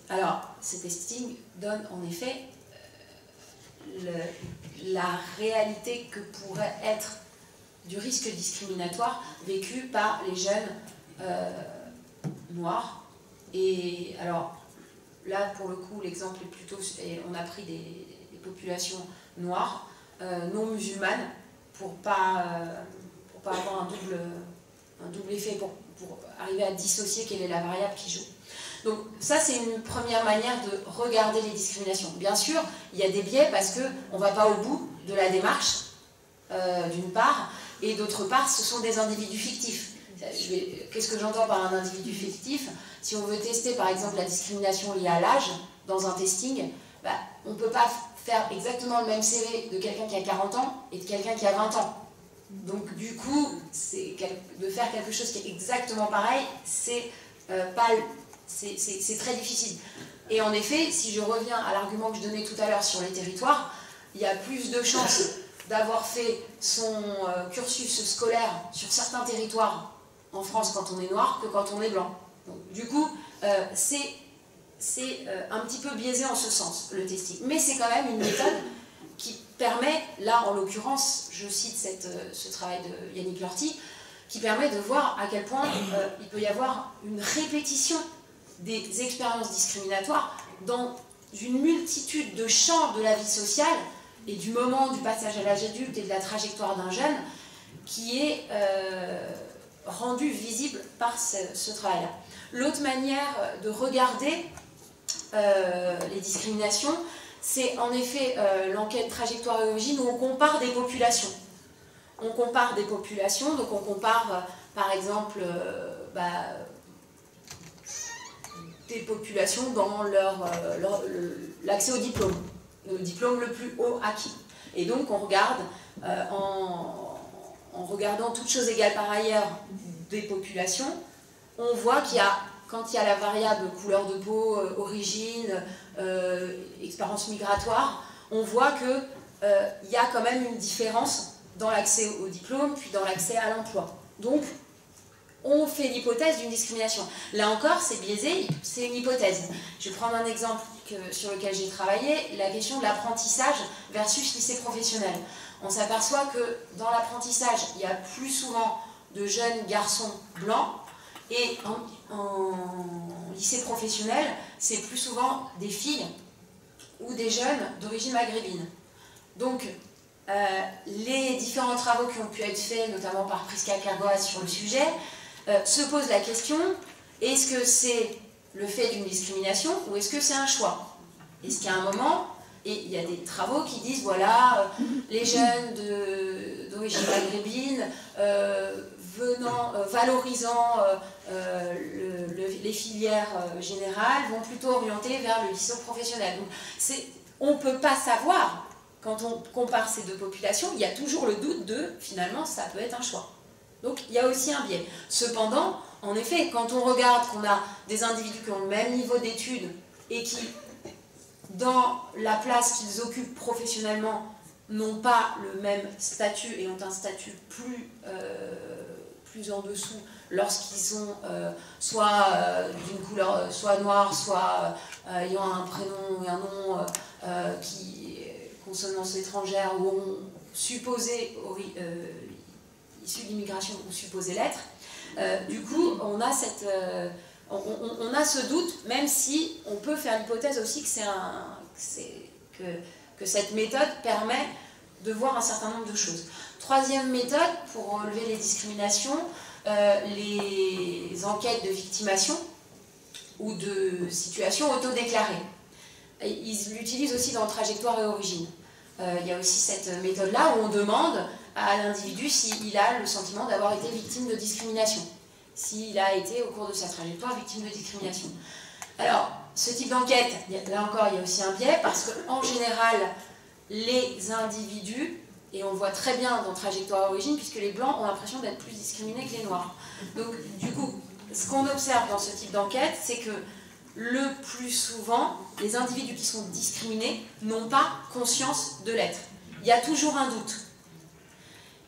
Alors, ces testings donnent en effet la réalité que pourrait être du risque discriminatoire vécu par les jeunes noirs. Et alors, là, pour le coup, l'exemple est plutôt... On a pris des populations noires, non musulmanes, pour pas avoir un double effet, pour arriver à dissocier quelle est la variable qui joue. Donc ça, c'est une première manière de regarder les discriminations. Bien sûr, il y a des biais parce qu'on ne va pas au bout de la démarche, d'une part, et d'autre part, ce sont des individus fictifs. Qu'est-ce que j'entends par un individu fictif? Si on veut tester, par exemple, la discrimination liée à l'âge, dans un testing, on ne peut pas faire exactement le même CV de quelqu'un qui a 40 ans et de quelqu'un qui a 20 ans. Donc du coup, de faire quelque chose qui est exactement pareil, c'est très difficile. Et en effet, si je reviens à l'argument que je donnais tout à l'heure sur les territoires, il y a plus de chances d'avoir fait son cursus scolaire sur certains territoires en France quand on est noir que quand on est blanc. Donc, du coup, c'est un petit peu biaisé en ce sens, le testing. Mais c'est quand même une méthode qui permet, là en l'occurrence, je cite ce travail de Yannick Lorty, qui permet de voir à quel point il peut y avoir une répétition des expériences discriminatoires dans une multitude de champs de la vie sociale et du moment du passage à l'âge adulte et de la trajectoire d'un jeune qui est rendu visible par ce travail-là. L'autre manière de regarder les discriminations, c'est en effet l'enquête trajectoire et origine où on compare des populations. On compare des populations, donc on compare par exemple des populations dans l'accès au diplôme, le diplôme le plus haut acquis. Et donc on regarde, en regardant toutes choses égales par ailleurs des populations, on voit qu'il y a, quand il y a la variable couleur de peau, origine, expérience migratoire, on voit qu'il y a quand même une différence dans l'accès au diplôme, puis dans l'accès à l'emploi. Donc, on fait l'hypothèse d'une discrimination. Là encore, c'est biaisé, c'est une hypothèse. Je vais prendre un exemple sur lequel j'ai travaillé, la question de l'apprentissage versus lycée professionnel. On s'aperçoit que dans l'apprentissage, il y a plus souvent de jeunes garçons blancs, et en lycée professionnel, c'est plus souvent des filles ou des jeunes d'origine maghrébine. Donc, les différents travaux qui ont pu être faits, notamment par Prisca Kergoat sur le sujet, se posent la question, est-ce que c'est le fait d'une discrimination ou est-ce que c'est un choix? Est-ce qu'à un moment, et il y a des travaux qui disent, voilà, les jeunes d'origine maghrébine, valorisant les filières générales, vont plutôt orienter vers le lycée professionnel. Donc, on ne peut pas savoir, quand on compare ces deux populations, il y a toujours le doute de, finalement, ça peut être un choix. Donc, il y a aussi un biais. Cependant, en effet, quand on regarde qu'on a des individus qui ont le même niveau d'études et qui, dans la place qu'ils occupent professionnellement, n'ont pas le même statut et ont un statut plus en dessous lorsqu'ils sont soit d'une couleur soit noire, soit ayant un prénom et un nom qui consonance étrangère ou ont supposé issus d'immigration ou supposé l'être. Du coup, on a ce doute, même si on peut faire l'hypothèse aussi que cette méthode permet de voir un certain nombre de choses. Troisième méthode, pour relever les discriminations, les enquêtes de victimation ou de situations autodéclarées. Ils l'utilisent aussi dans trajectoire et origine. Il y a aussi cette méthode-là où on demande à l'individu s'il a le sentiment d'avoir été victime de discrimination, s'il a été au cours de sa trajectoire victime de discrimination. Alors, ce type d'enquête, là encore, il y a aussi un biais, parce qu'en général, les individus, et on le voit très bien dans Trajectoire Origine, puisque les Blancs ont l'impression d'être plus discriminés que les Noirs. Donc du coup, ce qu'on observe dans ce type d'enquête, c'est que le plus souvent, les individus qui sont discriminés n'ont pas conscience de l'être. Il y a toujours un doute.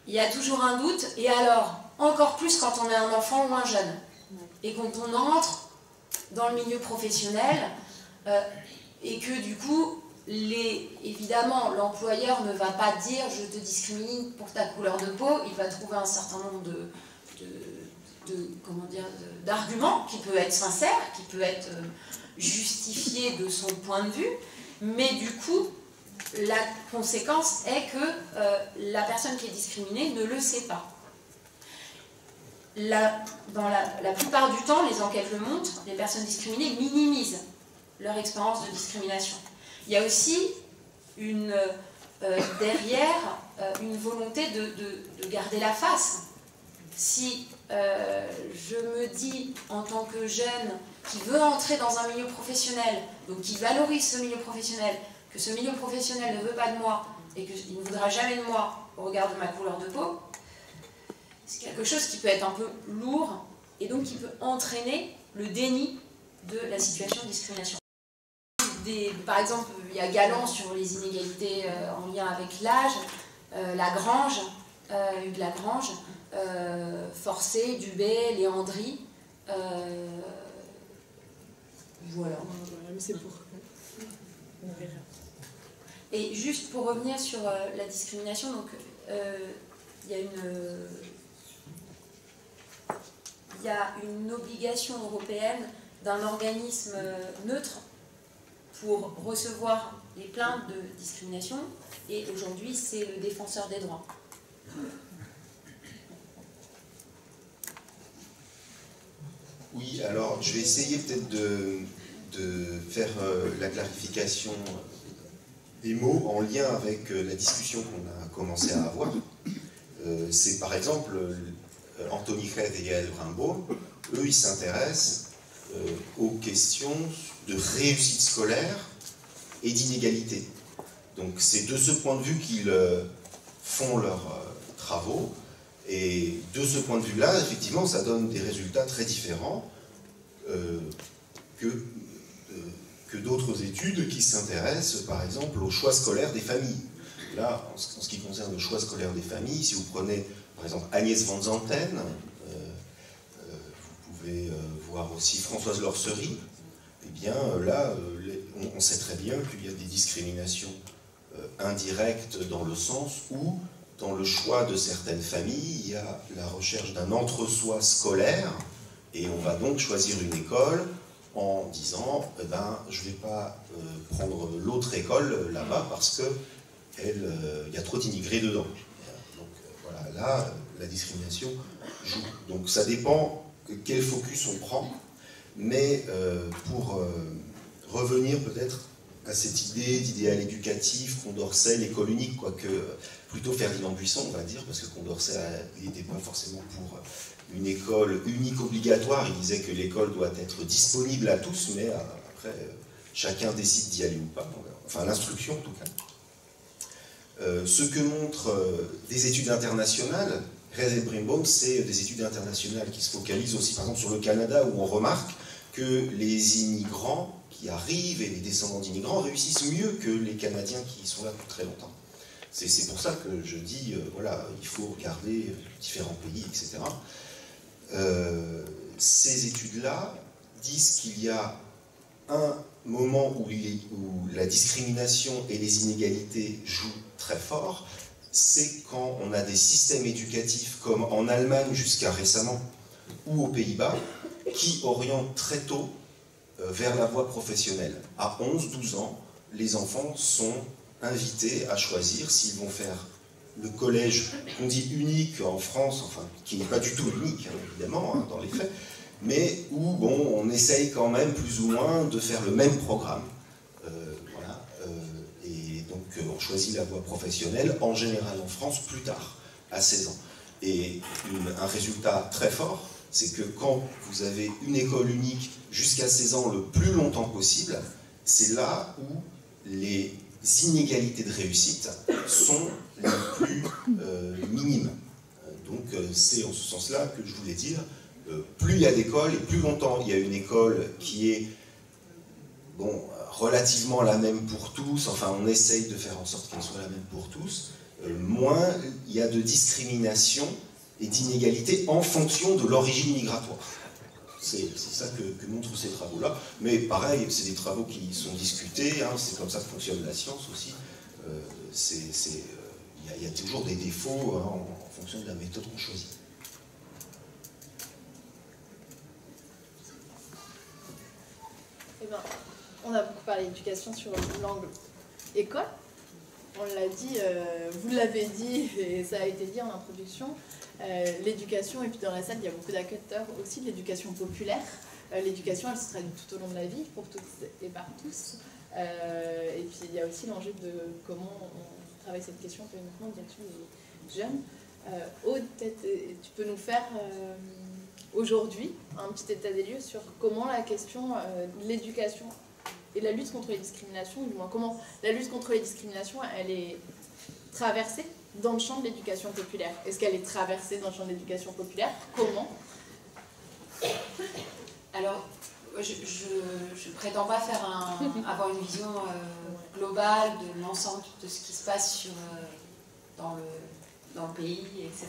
Il y a toujours un doute, et alors, encore plus quand on est un enfant ou un jeune. Et quand on entre dans le milieu professionnel, et que du coup, évidemment, l'employeur ne va pas dire « je te discrimine pour ta couleur de peau », il va trouver un certain nombre d'arguments qui peuvent être sincères, qui peuvent être justifiés de son point de vue, mais du coup, la conséquence est que la personne qui est discriminée ne le sait pas. Dans la plupart du temps, les enquêtes le montrent, les personnes discriminées minimisent leur expérience de discrimination. Il y a aussi derrière une volonté de garder la face. Si je me dis en tant que jeune qui veut entrer dans un milieu professionnel, donc qui valorise ce milieu professionnel, que ce milieu professionnel ne veut pas de moi et qu'il ne voudra jamais de moi au regard de ma couleur de peau, c'est quelque chose qui peut être un peu lourd et donc qui peut entraîner le déni de la situation de discrimination. Par exemple, il y a Galland sur les inégalités en lien avec l'âge, Lagrange, Hugues Lagrange, Forcé, Dubé, Léandri. Voilà. Et juste pour revenir sur la discrimination, donc il y a une obligation européenne d'un organisme neutre pour recevoir les plaintes de discrimination, et aujourd'hui c'est le défenseur des droits. Oui, alors je vais essayer peut-être de faire la clarification des mots en lien avec la discussion qu'on a commencé à avoir. C'est par exemple Anthony Heath et Yael Rimbaud, eux ils s'intéressent aux questions de réussite scolaire et d'inégalité. Donc c'est de ce point de vue qu'ils font leurs travaux, et de ce point de vue-là, effectivement, ça donne des résultats très différents que d'autres études qui s'intéressent, par exemple, au choix scolaire des familles. Là, en ce qui concerne le choix scolaire des familles, si vous prenez, par exemple, Agnès Van Zanten, vous pouvez voir aussi Françoise Lorcerie, eh bien là, on sait très bien qu'il y a des discriminations indirectes dans le sens où, dans le choix de certaines familles, il y a la recherche d'un entre-soi scolaire, et on va donc choisir une école en disant eh ben, je ne vais pas prendre l'autre école là-bas parce qu'il y a trop d'immigrés dedans. Donc voilà, là, la discrimination joue. Donc ça dépend quel focus on prend, mais pour revenir peut-être à cette idée d'idéal éducatif, Condorcet, l'école unique, quoique plutôt Ferdinand Buisson, on va dire, parce que Condorcet n'était pas forcément pour une école unique obligatoire, il disait que l'école doit être disponible à tous, mais après, chacun décide d'y aller ou pas, enfin l'instruction en tout cas. Ce que montrent des études internationales, Heath et Brimbaum, c'est des études internationales qui se focalisent aussi, par exemple, sur le Canada, où on remarque que les immigrants qui arrivent et les descendants d'immigrants réussissent mieux que les Canadiens qui sont là depuis très longtemps. C'est pour ça que je dis, voilà, il faut regarder différents pays, etc. Ces études-là disent qu'il y a un moment où la discrimination et les inégalités jouent très fort, c'est quand on a des systèmes éducatifs comme en Allemagne jusqu'à récemment ou aux Pays-Bas qui orientent très tôt vers la voie professionnelle. À 11-12 ans, les enfants sont invités à choisir s'ils vont faire le collège qu'on dit unique en France, enfin qui n'est pas du tout unique évidemment dans les faits, mais où bon, on essaye quand même plus ou moins de faire le même programme. Voilà, et donc on choisit la voie professionnelle, en général en France, plus tard, à 16 ans. Et un résultat très fort, c'est que quand vous avez une école unique jusqu'à 16 ans le plus longtemps possible, c'est là où les inégalités de réussite sont les plus minimes. Donc c'est en ce sens-là que je voulais dire, plus il y a d'écoles et plus longtemps il y a une école qui est relativement la même pour tous, enfin on essaye de faire en sorte qu'elle soit la même pour tous, moins il y a de discrimination et d'inégalité en fonction de l'origine migratoire. C'est ça que montrent ces travaux-là. Mais pareil, c'est des travaux qui sont discutés, hein, c'est comme ça que fonctionne la science aussi. Il y a toujours des défauts hein, en fonction de la méthode qu'on choisit. Eh ben, on a beaucoup parlé d'éducation sur l'angle école. On l'a dit, vous l'avez dit, et ça a été dit en introduction, l'éducation, et puis dans la salle, il y a beaucoup d'acteurs aussi de l'éducation populaire. L'éducation, elle se traduit tout au long de la vie, pour toutes et par tous. Et puis il y a aussi l'enjeu de comment on travaille cette question, uniquement bien sûr les jeunes. Aude, peut-être tu peux nous faire aujourd'hui un petit état des lieux sur comment la question de l'éducation et la lutte contre les discriminations, ou du moins comment la lutte contre les discriminations, elle est traversée dans le champ de l'éducation populaire. Est-ce qu'elle est traversée dans le champ de l'éducation populaire? Comment? Alors, je ne prétends pas avoir une vision globale de l'ensemble de ce qui se passe dans le pays, etc.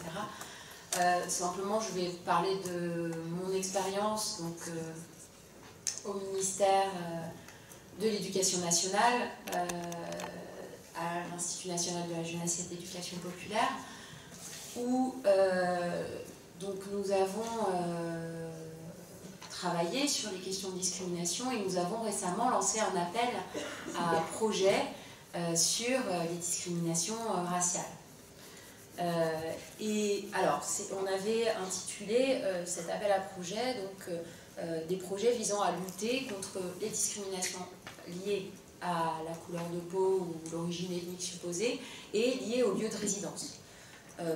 Simplement, je vais parler de mon expérience au ministère de l'Éducation nationale, à l'Institut national de la jeunesse et de l'éducation populaire, où donc nous avons travaillé sur les questions de discrimination et nous avons récemment lancé un appel à projet sur les discriminations raciales. Et alors, on avait intitulé cet appel à projet des projets visant à lutter contre les discriminations liées à la couleur de peau ou l'origine ethnique supposée et liées au lieu de résidence.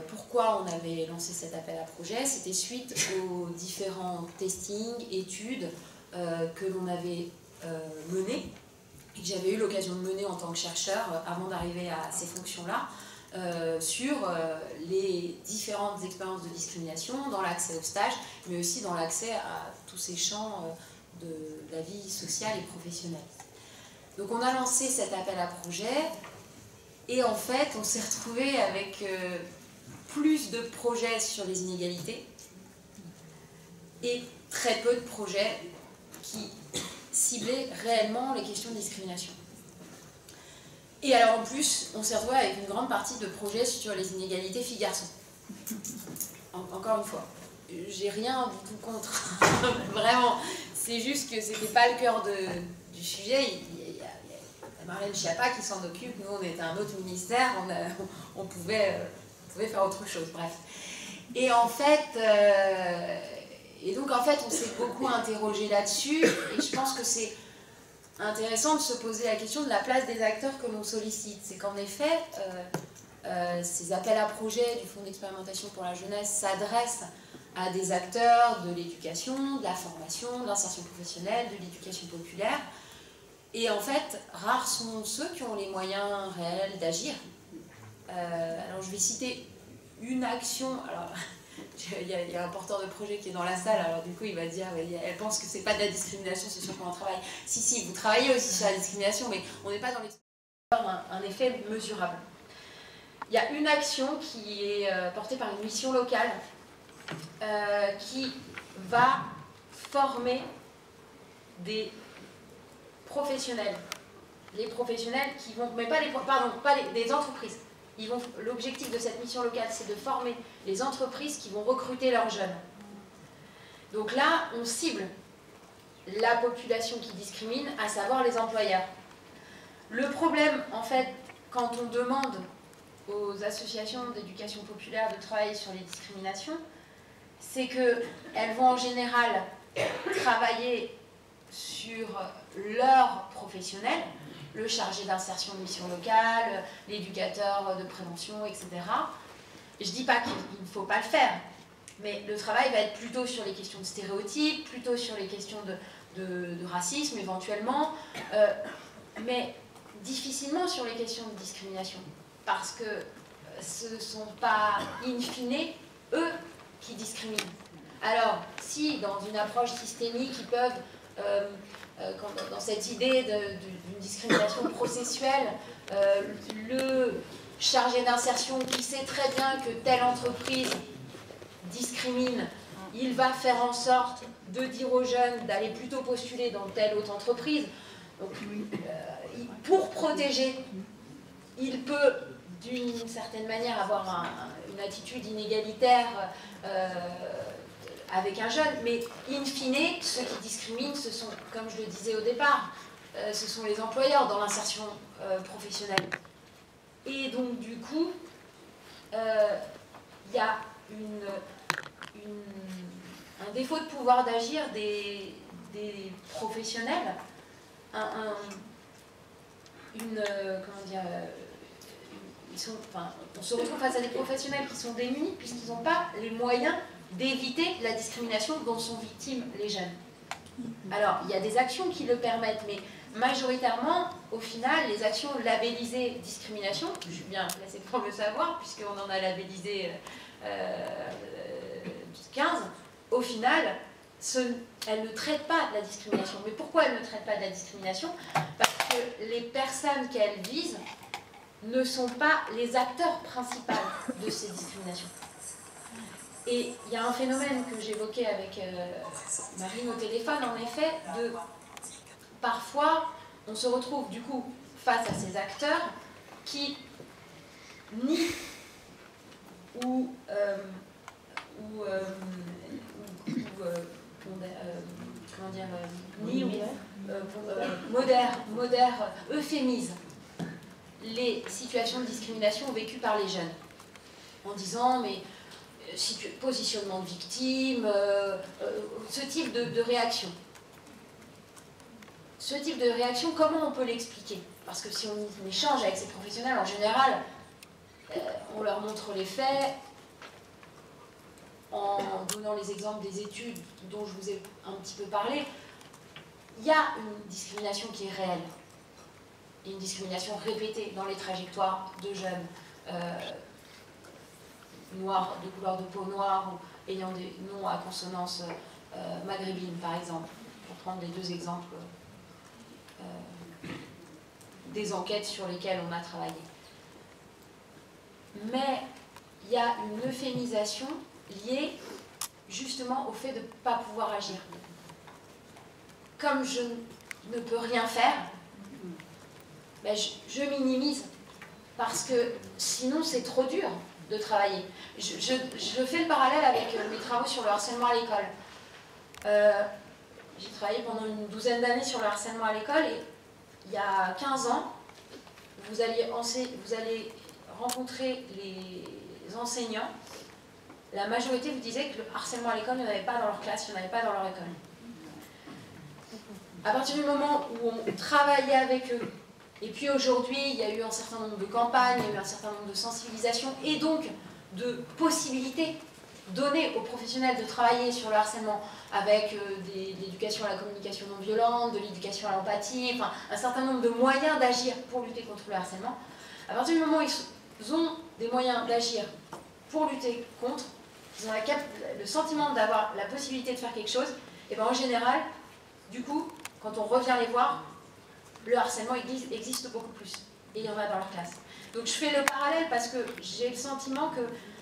Pourquoi on avait lancé cet appel à projet? C'était suite aux différents testings, études que l'on avait menées et que j'avais eu l'occasion de mener en tant que chercheur avant d'arriver à ces fonctions-là. Sur les différentes expériences de discrimination dans l'accès au stage, mais aussi dans l'accès à tous ces champs de la vie sociale et professionnelle. Donc on a lancé cet appel à projet et en fait on s'est retrouvé avec plus de projets sur les inégalités et très peu de projets qui ciblaient réellement les questions de discrimination. Et alors en plus, on s'est retrouvé avec une grande partie de projets sur les inégalités filles-garçons. Encore une fois, j'ai rien du tout contre, vraiment. C'est juste que c'était pas le cœur du sujet. Il y a Marlène Schiappa qui s'en occupe, nous on était un autre ministère, on pouvait faire autre chose, bref. Et donc en fait on s'est beaucoup interrogé là-dessus, et je pense que c'est intéressant de se poser la question de la place des acteurs que l'on sollicite. C'est qu'en effet, ces appels à projets du Fonds d'expérimentation pour la jeunesse s'adressent à des acteurs de l'éducation, de la formation, de l'insertion professionnelle, de l'éducation populaire. Et en fait, rares sont ceux qui ont les moyens réels d'agir. Alors je vais citer une action. Alors, il y a un porteur de projet qui est dans la salle, alors du coup il va dire elle pense que c'est pas de la discrimination, c'est sur comment on travaille. Si, vous travaillez aussi sur la discrimination, mais on n'est pas dans un effet mesurable. Il y a une action qui est portée par une mission locale qui va former des professionnels. Les professionnels qui vont, mais pas des entreprises. L'objectif de cette mission locale, c'est de former les entreprises qui vont recruter leurs jeunes. Donc là, on cible la population qui discrimine, à savoir les employeurs. Le problème, en fait, quand on demande aux associations d'éducation populaire de travailler sur les discriminations, c'est qu'elles vont en général travailler sur leurs professionnels, le chargé d'insertion de mission locale, l'éducateur de prévention, etc. Je ne dis pas qu'il ne faut pas le faire, mais le travail va être plutôt sur les questions de stéréotypes, plutôt sur les questions de racisme éventuellement. Mais difficilement sur les questions de discrimination, parce que ce ne sont pas, in fine, eux qui discriminent. Alors, si dans une approche systémique, ils peuvent, dans cette idée d'une discrimination processuelle, le chargé d'insertion qui sait très bien que telle entreprise discrimine, il va faire en sorte de dire aux jeunes d'aller plutôt postuler dans telle autre entreprise. Donc, pour protéger, il peut d'une certaine manière avoir une attitude inégalitaire avec un jeune, mais in fine, ceux qui discriminent, ce sont, comme je le disais au départ, ce sont les employeurs dans l'insertion professionnelle. Et donc du coup, il y a un défaut de pouvoir d'agir des professionnels, comment dire, on se retrouve face à des professionnels qui sont démunis puisqu'ils n'ont pas les moyens d'éviter la discrimination dont sont victimes les jeunes. Alors, il y a des actions qui le permettent, mais majoritairement, au final, les actions labellisées discrimination, je suis bien placée pour le savoir, puisqu'on en a labellisé 15, au final, elles ne traitent pas de la discrimination. Mais pourquoi elles ne traitent pas de la discrimination? Parce que les personnes qu'elles visent ne sont pas les acteurs principaux de ces discriminations. Et il y a un phénomène que j'évoquais avec Marine au téléphone, en effet, de parfois on se retrouve du coup face à ces acteurs qui nient ou euphémisent les situations de discrimination vécues par les jeunes en disant mais positionnement de victime, ce type de réaction. Ce type de réaction, comment on peut l'expliquer? Parce que si on échange avec ces professionnels, en général, on leur montre les faits, en donnant les exemples des études dont je vous ai un petit peu parlé. Il y a une discrimination qui est réelle, et une discrimination répétée dans les trajectoires de jeunes noirs, de couleur de peau noire, ou ayant des noms à consonance maghrébine, par exemple, pour prendre les deux exemples des enquêtes sur lesquelles on a travaillé. Mais il y a une euphémisation liée justement au fait de ne pas pouvoir agir. Comme je ne peux rien faire, ben je minimise, parce que sinon c'est trop dur de travailler. Je fais le parallèle avec mes travaux sur le harcèlement à l'école. J'ai travaillé pendant une douzaine d'années sur le harcèlement à l'école, et il y a 15 ans, vous allez rencontrer les enseignants. La majorité vous disait que le harcèlement à l'école, il n'y en avait pas dans leur classe, il n'y en avait pas dans leur école. À partir du moment où on travaillait avec eux, et puis aujourd'hui, il y a eu un certain nombre de campagnes, il y a eu un certain nombre de sensibilisations, et donc de possibilités données aux professionnels de travailler sur le harcèlement avec de l'éducation à la communication non violente, de l'éducation à l'empathie, enfin un certain nombre de moyens d'agir pour lutter contre le harcèlement. À partir du moment où ils ont des moyens d'agir pour lutter contre, ils ont le sentiment d'avoir la possibilité de faire quelque chose, et bien en général, du coup, quand on revient les voir, le harcèlement existe beaucoup plus, et il y en a dans leur classe. Donc je fais le parallèle parce que j'ai le sentiment que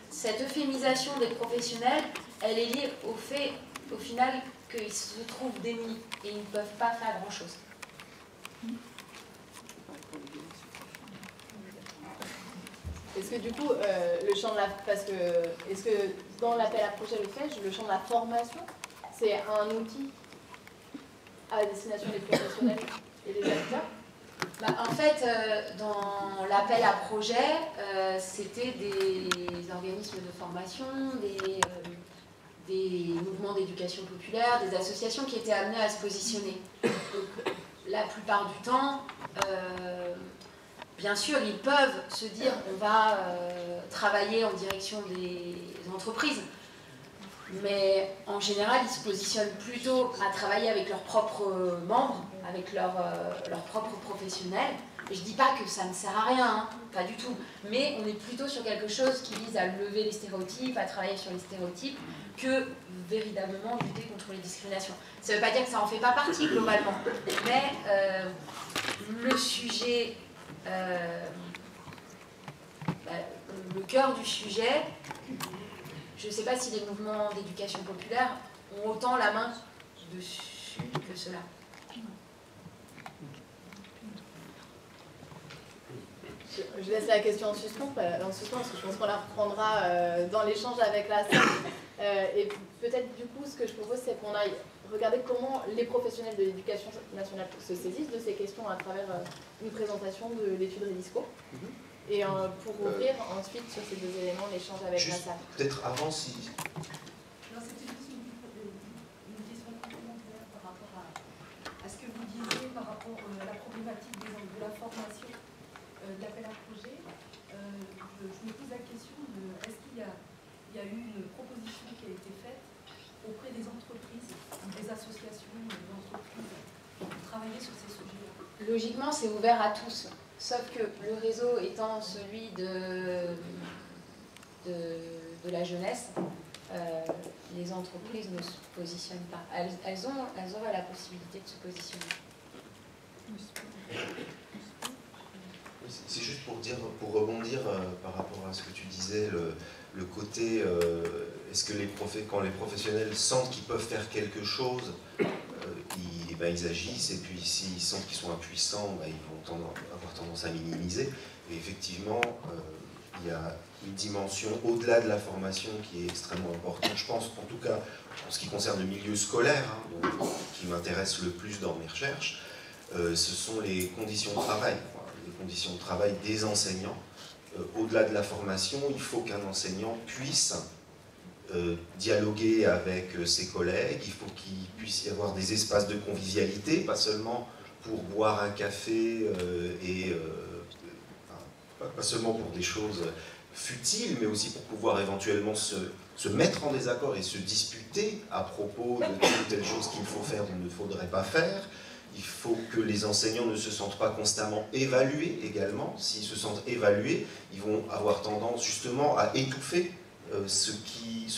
cette euphémisation des professionnels, elle est liée au fait, au final, qu'ils se trouvent démunis et ils ne peuvent pas faire grand-chose. Est-ce que du coup, le champ de la... Parce que, est-ce que dans l'appel à projet le fait, le champ de la formation, c'est un outil à la destination des professionnels et des acteurs? En fait, dans l'appel à projet, c'était des organismes de formation, des mouvements d'éducation populaire, des associations qui étaient amenées à se positionner. Donc, la plupart du temps, bien sûr, ils peuvent se dire on va travailler en direction des entreprises, mais en général, ils se positionnent plutôt à travailler avec leurs propres membres, avec leurs propres professionnels, Et je dis pas que ça ne sert à rien, hein, pas du tout. Mais on est plutôt sur quelque chose qui vise à lever les stéréotypes, à travailler sur les stéréotypes, que véritablement lutter contre les discriminations. Ça ne veut pas dire que ça en fait pas partie globalement, mais le sujet, le cœur du sujet, je ne sais pas si les mouvements d'éducation populaire ont autant la main dessus que cela. Je laisse la question en suspens parce que je pense qu'on la reprendra dans l'échange avec la salle. Et peut-être du coup, ce que je propose, c'est qu'on aille regarder comment les professionnels de l'éducation nationale se saisissent de ces questions à travers une présentation de l'étude Redisco. Et pour ouvrir ensuite sur ces deux éléments l'échange avec la salle. Peut-être avant, si... Non, c'était juste une question complémentaire par rapport à ce que vous disiez par rapport à la problématique de la formation de l'appel à projet. Je me pose la question de est-ce qu'il y a eu une proposition qui a été faite auprès des entreprises, des associations d'entreprises pour travailler sur ces sujets-là? Logiquement, c'est ouvert à tous. Sauf que le réseau étant celui de la jeunesse, les entreprises ne se positionnent pas. Elles auraient la possibilité de se positionner. C'est juste pour rebondir par rapport à ce que tu disais, le côté, est-ce que quand les professionnels sentent qu'ils peuvent faire quelque chose, ils agissent, et puis s'ils sentent qu'ils sont impuissants, ils vont avoir tendance à minimiser. Et effectivement, il y a une dimension au-delà de la formation qui est extrêmement importante, je pense, en tout cas en ce qui concerne le milieu scolaire, qui m'intéresse le plus dans mes recherches, ce sont les conditions de travail. Les conditions de travail des enseignants. Au-delà de la formation, il faut qu'un enseignant puisse dialoguer avec ses collègues, il faut qu'il puisse y avoir des espaces de convivialité, pas seulement pour boire un café pas seulement pour des choses futiles, mais aussi pour pouvoir éventuellement se mettre en désaccord et se disputer à propos de telle ou telle chose qu'il faut faire ou ne faudrait pas faire. Il faut que les enseignants ne se sentent pas constamment évalués également. S'ils se sentent évalués, ils vont avoir tendance justement à étouffer ce qu'ils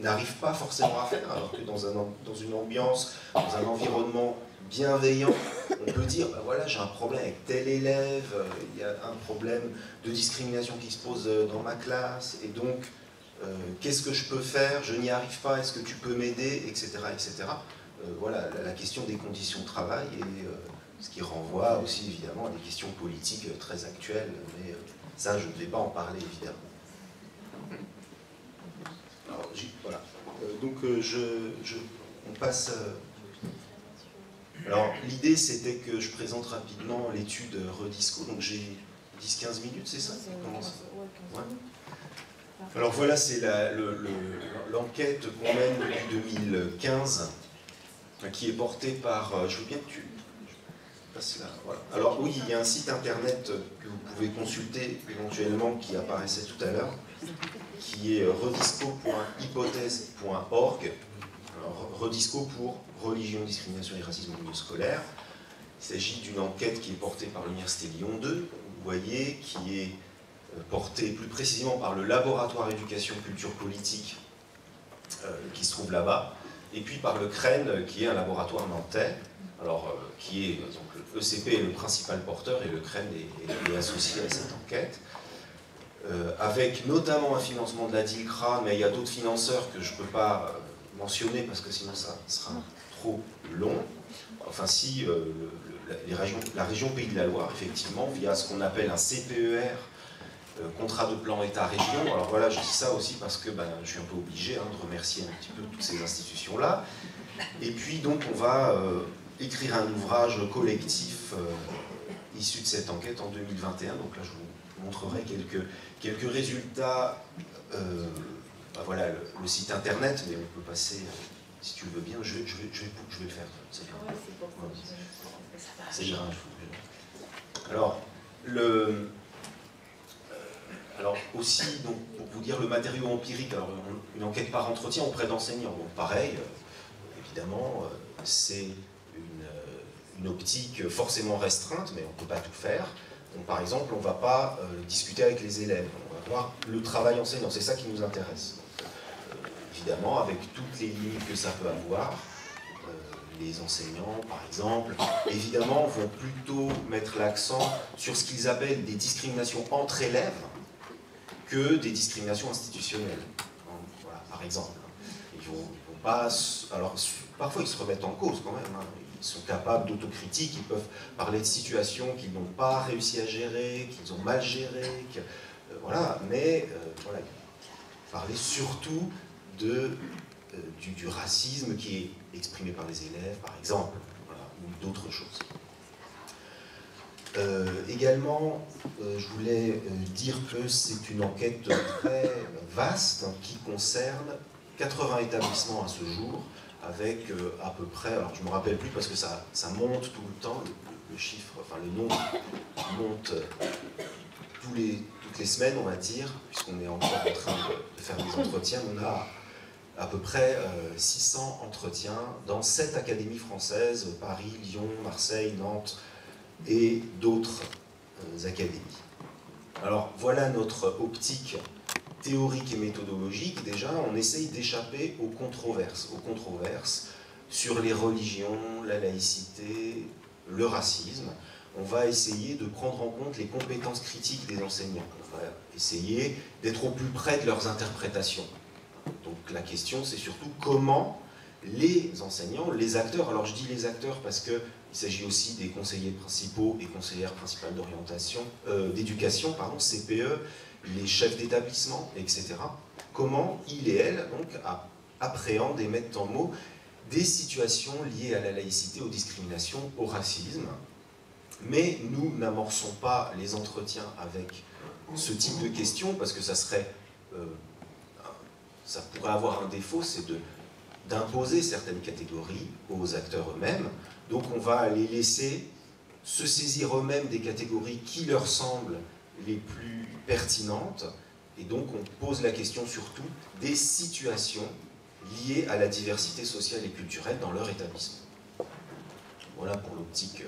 n'arrivent pas forcément à faire, alors que dans une ambiance, dans un environnement bienveillant, on peut dire, voilà, j'ai un problème avec tel élève, il y a un problème de discrimination qui se pose dans ma classe, et donc, qu'est-ce que je peux faire, je n'y arrive pas, est-ce que tu peux m'aider, etc., etc. Voilà, la question des conditions de travail, et ce qui renvoie aussi évidemment à des questions politiques très actuelles, mais ça, je ne vais pas en parler évidemment. Alors, voilà. Donc, on passe... Alors, l'idée, c'était que je présente rapidement l'étude Redisco. Donc, j'ai 10-15 minutes, c'est ça? Ouais. Alors, voilà, c'est l'enquête qu'on mène depuis 2015, qui est portée par... je veux bien que tu... passes là, voilà. Alors, oui, il y a un site internet que vous pouvez consulter éventuellement, qui apparaissait tout à l'heure, qui est redisco.hypothèse.org. Redisco pour Religion, Discrimination et Racisme au milieu scolaire. Il s'agit d'une enquête qui est portée par l'Université Lyon 2, vous voyez, qui est portée plus précisément par le laboratoire éducation culture politique qui se trouve là-bas, et puis par le CREN, qui est un laboratoire nantais, alors qui est, donc le ECP est le principal porteur et le CREN est associé à cette enquête. Avec notamment un financement de la DILCRA, mais il y a d'autres financeurs que je ne peux pas mentionner parce que sinon ça sera trop long. Enfin si, la région Pays de la Loire, effectivement, via ce qu'on appelle un CPER, contrat de plan État-région. Alors voilà, je dis ça aussi parce que je suis un peu obligé de remercier un petit peu toutes ces institutions-là. Et puis donc on va écrire un ouvrage collectif issu de cette enquête en 2021. Donc là je vous montrerai quelques résultats. Voilà le site internet, mais on peut passer, si tu le veux bien, je vais le faire. C'est grave. Alors aussi, donc, pour vous dire le matériau empirique, alors une enquête par entretien auprès d'enseignants. Donc pareil, évidemment, c'est une une optique forcément restreinte, mais on ne peut pas tout faire. Donc, par exemple, on ne va pas discuter avec les élèves, on va voir le travail enseignant, c'est ça qui nous intéresse. Donc, évidemment, avec toutes les limites que ça peut avoir, les enseignants, par exemple, évidemment, vont plutôt mettre l'accent sur ce qu'ils appellent des discriminations entre élèves que des discriminations institutionnelles. Voilà, par exemple. Ils vont pas... Alors, parfois, ils se remettent en cause quand même. Hein. Ils sont capables d'autocritique, ils peuvent parler de situations qu'ils n'ont pas réussi à gérer, qu'ils ont mal gérées, voilà. Mais, voilà, parler surtout du racisme qui est exprimé par les élèves, par exemple, voilà, ou d'autres choses. Également, je voulais dire que c'est une enquête très vaste qui concerne 80 établissements à ce jour, avec à peu près, alors je ne me rappelle plus parce que ça monte tout le temps, le chiffre, enfin le nombre monte toutes les semaines, on va dire, puisqu'on est encore en train de faire des entretiens. On a à peu près 600 entretiens dans 7 académies françaises, Paris, Lyon, Marseille, Nantes et d'autres académies. Alors voilà notre optique théorique et méthodologique. Déjà, on essaye d'échapper aux controverses sur les religions, la laïcité, le racisme. On va essayer de prendre en compte les compétences critiques des enseignants. On va essayer d'être au plus près de leurs interprétations. Donc la question, c'est surtout comment les enseignants, les acteurs, alors je dis les acteurs parce qu'il s'agit aussi des conseillers principaux et conseillères principales d'éducation, CPE, les chefs d'établissement, etc. Comment ils et elles donc, appréhendent et mettent en mots des situations liées à la laïcité, aux discriminations, au racisme. Mais nous n'amorçons pas les entretiens avec ce type de questions parce que ça pourrait avoir un défaut, c'est d'imposer certaines catégories aux acteurs eux-mêmes. Donc on va les laisser se saisir eux-mêmes des catégories qui leur semblent les plus pertinentes, et donc on pose la question surtout des situations liées à la diversité sociale et culturelle dans leur établissement. Voilà pour l'optique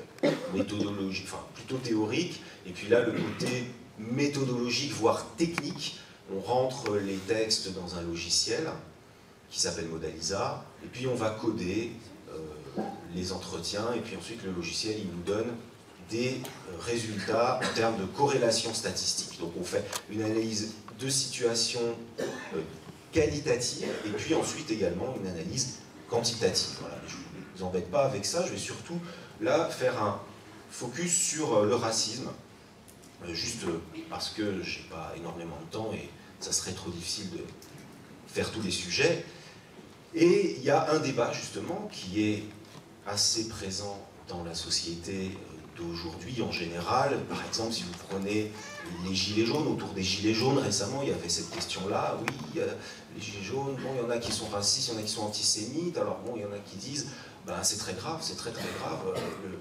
méthodologique, enfin plutôt théorique, et puis là le côté méthodologique, voire technique, on rentre les textes dans un logiciel qui s'appelle Modalisa, et puis on va coder les entretiens, et puis ensuite le logiciel il nous donne des résultats en termes de corrélation statistique. Donc on fait une analyse de situation qualitative, et puis ensuite également une analyse quantitative. Voilà. Je ne vous embête pas avec ça, je vais surtout là faire un focus sur le racisme, juste parce que je n'ai pas énormément de temps et ça serait trop difficile de faire tous les sujets. Et il y a un débat justement qui est assez présent dans la société d'aujourd'hui en général. Par exemple, si vous prenez les gilets jaunes, autour des gilets jaunes récemment, il y avait cette question-là, oui, les gilets jaunes, bon, il y en a qui sont racistes, il y en a qui sont antisémites, alors bon, il y en a qui disent, ben, c'est très grave,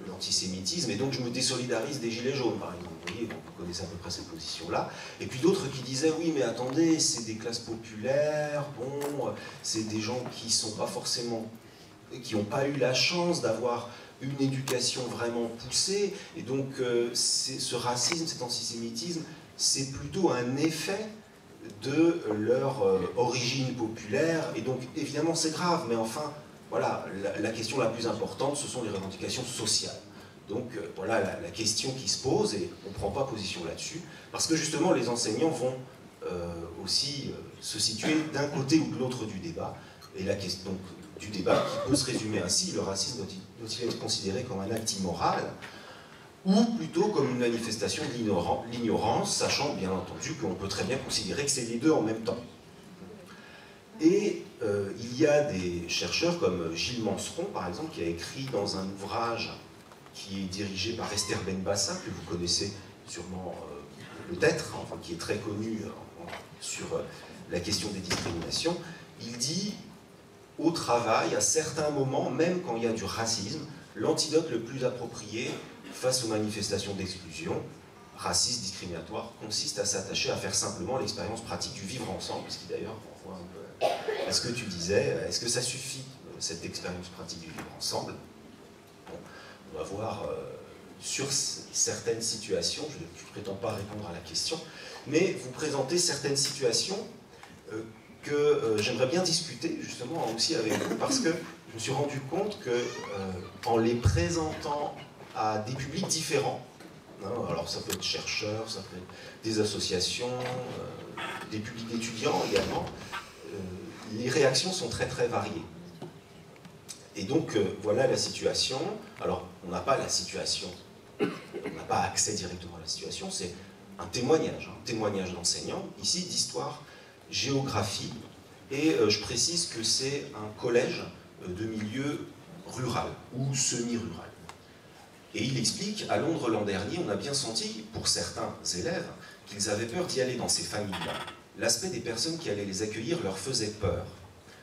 l'antisémitisme, et donc je me désolidarise des gilets jaunes, par exemple. Vous voyez, vous connaissez à peu près cette position-là. Et puis d'autres qui disaient, oui, mais attendez, c'est des classes populaires, bon, c'est des gens qui sont pas forcément, qui n'ont pas eu la chance d'avoir une éducation vraiment poussée, et donc ce racisme, cet antisémitisme, c'est plutôt un effet de leur origine populaire, et donc évidemment c'est grave, mais enfin, voilà, la question la plus importante, ce sont les revendications sociales. Donc voilà la question qui se pose, et on ne prend pas position là-dessus, parce que justement les enseignants vont aussi se situer d'un côté ou de l'autre du débat, et la question donc, du débat qui peut se résumer ainsi, le racisme doit-il être considéré comme un acte immoral, ou plutôt comme une manifestation de l'ignorance, sachant bien entendu qu'on peut très bien considérer que c'est les deux en même temps. Et il y a des chercheurs comme Gilles Manseron, par exemple, qui a écrit dans un ouvrage qui est dirigé par Esther Benbassa, que vous connaissez sûrement peut-être, enfin, qui est très connu sur la question des discriminations. Il dit, au travail, à certains moments, même quand il y a du racisme, l'antidote le plus approprié face aux manifestations d'exclusion, racistes, discriminatoires, consiste à s'attacher à faire simplement l'expérience pratique du vivre ensemble, ce qui d'ailleurs renvoie un peu à ce que tu disais. Est-ce que ça suffit, cette expérience pratique du vivre ensemble? Bon, on va voir sur certaines situations, je ne prétends pas répondre à la question, mais vous présenter certaines situations que j'aimerais bien discuter justement aussi avec vous, parce que je me suis rendu compte que en les présentant à des publics différents, hein, alors ça peut être chercheurs, ça peut être des associations, des publics d'étudiants également, les réactions sont très très variées. Et donc voilà la situation. Alors on n'a pas la situation, on n'a pas accès directement à la situation, c'est un témoignage d'enseignants, ici d'histoire, géographie, et je précise que c'est un collège de milieu rural ou semi-rural. Et il explique, à Londres l'an dernier, on a bien senti, pour certains élèves, qu'ils avaient peur d'y aller dans ces familles-là. L'aspect des personnes qui allaient les accueillir leur faisait peur.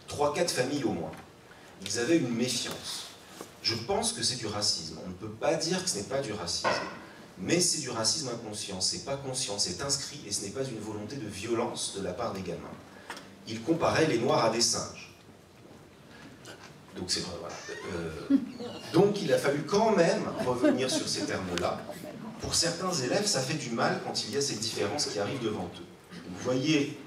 3-4 familles au moins. Ils avaient une méfiance. Je pense que c'est du racisme. On ne peut pas dire que ce n'est pas du racisme, mais c'est du racisme inconscient. C'est pas conscient, c'est inscrit, et ce n'est pas une volonté de violence de la part des gamins. Ils comparaient les Noirs à des singes. Donc c'est vrai, voilà. Donc il a fallu quand même revenir sur ces termes-là. Pour certains élèves, ça fait du mal quand il y a ces différences qui arrivent devant eux. Vous voyez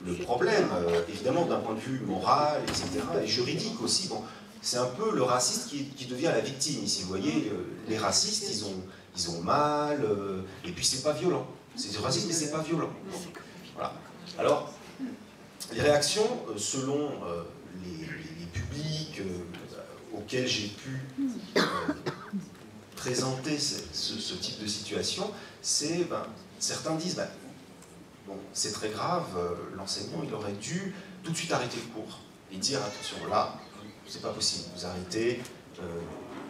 le problème, évidemment d'un point de vue moral, etc., et juridique aussi. Bon, c'est un peu le raciste qui devient la victime ici. Vous voyez, les racistes, ils ont mal, et puis c'est pas violent. C'est du racisme, mais c'est pas violent. Voilà. Alors, les réactions, selon les publics auxquels j'ai pu présenter ce type de situation, c'est, certains disent, bon, c'est très grave, l'enseignant, il aurait dû tout de suite arrêter le cours et dire, attention, là, c'est pas possible, vous arrêtez,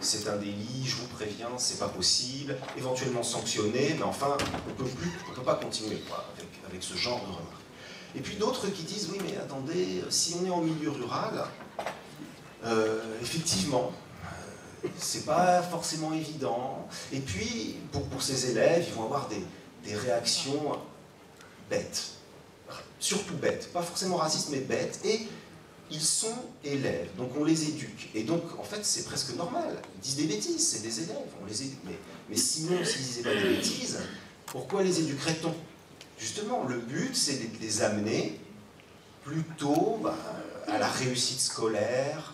c'est un délit, je vous préviens, c'est pas possible, éventuellement sanctionner, mais enfin, on peut pas continuer quoi, avec ce genre de remarques. Et puis d'autres qui disent, oui, mais attendez, si on est en milieu rural, effectivement, c'est pas forcément évident. Et puis, pour ces élèves, ils vont avoir des réactions bêtes. Surtout bêtes. Pas forcément racistes, mais bêtes. Et ils sont élèves, donc on les éduque. Et donc, en fait, c'est presque normal. Ils disent des bêtises, c'est des élèves, on les éduque. Mais sinon, s'ils disaient pas des bêtises, pourquoi les éduquerait-on? Justement, le but, c'est de les amener plutôt à la réussite scolaire,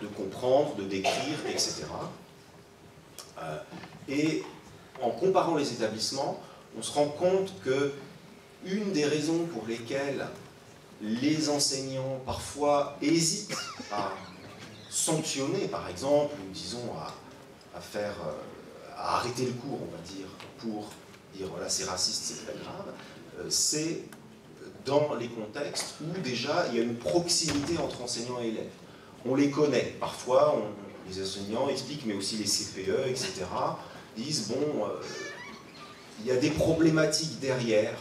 de comprendre, de décrire, etc. Et en comparant les établissements, on se rend compte que une des raisons pour lesquelles les enseignants parfois hésitent à sanctionner, par exemple, ou disons à arrêter le cours, on va dire, pour dire voilà c'est raciste, c'est très grave, c'est dans les contextes où déjà il y a une proximité entre enseignants et élèves. On les connaît, parfois les enseignants expliquent, mais aussi les CPE, etc., disent bon, il y a des problématiques derrière,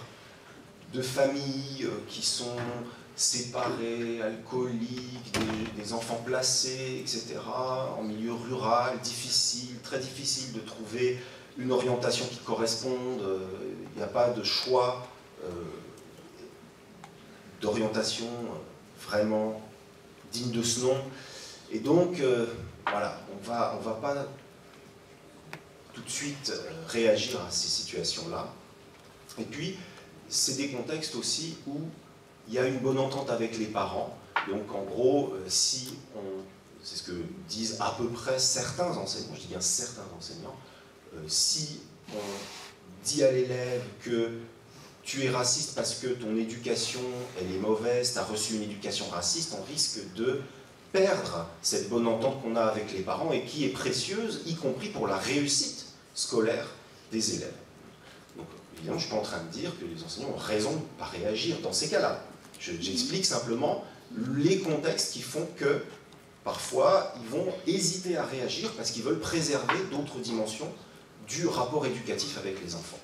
de familles qui sont séparées, alcooliques, des enfants placés, etc., en milieu rural, difficile, très difficile de trouver une orientation qui corresponde, il n'y a pas de choix d'orientation vraiment digne de ce nom. Et donc, voilà, on va pas tout de suite réagir à ces situations-là. Et puis, c'est des contextes aussi où il y a une bonne entente avec les parents. Donc, en gros, si on... C'est ce que disent à peu près certains enseignants, je dis bien certains enseignants, si on dit à l'élève que tu es raciste parce que ton éducation, elle est mauvaise, tu as reçu une éducation raciste, on risque de perdre cette bonne entente qu'on a avec les parents et qui est précieuse, y compris pour la réussite scolaire des élèves. Donc, évidemment, je ne suis pas en train de dire que les enseignants ont raison de ne pas réagir dans ces cas-là. J'explique simplement les contextes qui font que, parfois, ils vont hésiter à réagir parce qu'ils veulent préserver d'autres dimensions du rapport éducatif avec les enfants.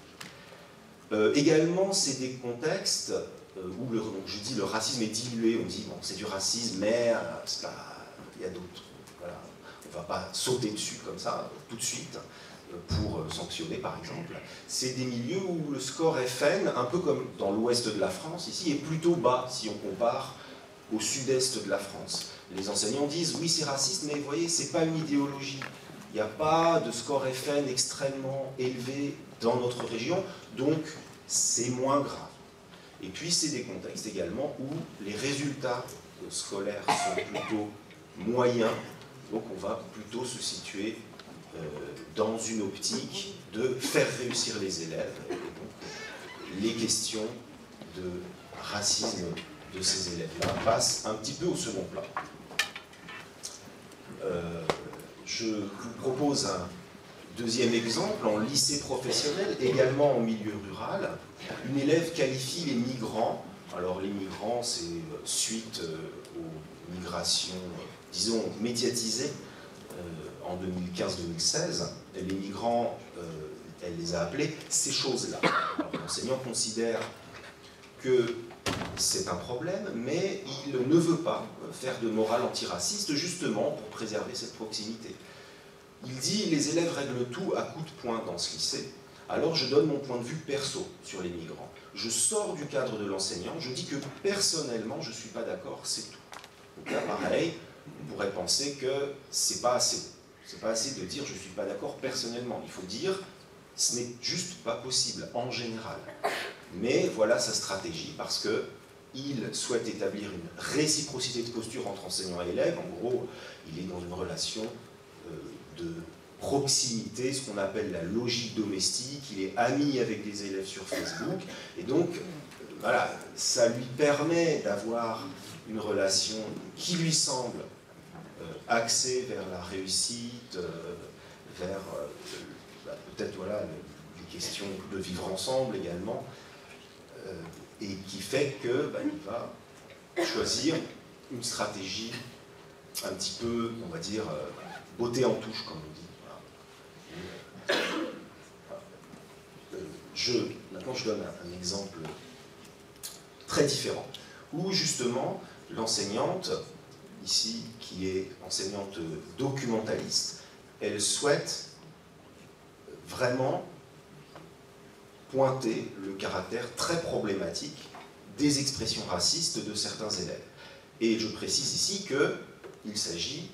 Également, c'est des contextes où je dis le racisme est dilué, on dit bon, c'est du racisme, mais il y a d'autres. Voilà. On ne va pas sauter dessus comme ça tout de suite pour sanctionner par exemple. C'est des milieux où le score FN, un peu comme dans l'ouest de la France, ici, est plutôt bas si on compare au sud-est de la France. Les enseignants disent oui c'est raciste, mais vous voyez, c'est pas une idéologie. Il n'y a pas de score FN extrêmement élevé dans notre région, donc c'est moins grave. Et puis c'est des contextes également où les résultats scolaires sont plutôt moyens, donc on va plutôt se situer dans une optique de faire réussir les élèves, et donc les questions de racisme de ces élèves-là passent un petit peu au second plan. Je vous propose un deuxième exemple en lycée professionnel, également en milieu rural. Une élève qualifie les migrants. Alors les migrants, c'est suite aux migrations, disons, médiatisées en 2015-2016. Les migrants, elle les a appelés ces choses-là. L'enseignant considère que c'est un problème, mais il ne veut pas faire de morale antiraciste, justement pour préserver cette proximité. Il dit « Les élèves règlent tout à coups de poing dans ce lycée, alors je donne mon point de vue perso sur les migrants. Je sors du cadre de l'enseignant, je dis que personnellement je ne suis pas d'accord, c'est tout. » Donc là, pareil, on pourrait penser que c'est pas assez. C'est pas assez de dire « je ne suis pas d'accord personnellement ». Il faut dire « ce n'est juste pas possible en général ». Mais voilà sa stratégie, parce qu'il souhaite établir une réciprocité de posture entre enseignants et élèves. En gros, il est dans une relation de proximité, ce qu'on appelle la logique domestique. Il est ami avec des élèves sur Facebook. Et donc, voilà, ça lui permet d'avoir une relation qui lui semble axée vers la réussite, vers peut-être voilà, les questions de vivre ensemble également. Et qui fait qu'il va choisir une stratégie un petit peu, on va dire, beauté en touche, comme on dit. Voilà. Maintenant, je donne un exemple très différent, où justement, l'enseignante, ici, qui est enseignante documentaliste, elle souhaite vraiment pointer le caractère très problématique des expressions racistes de certains élèves. Et je précise ici qu'il s'agit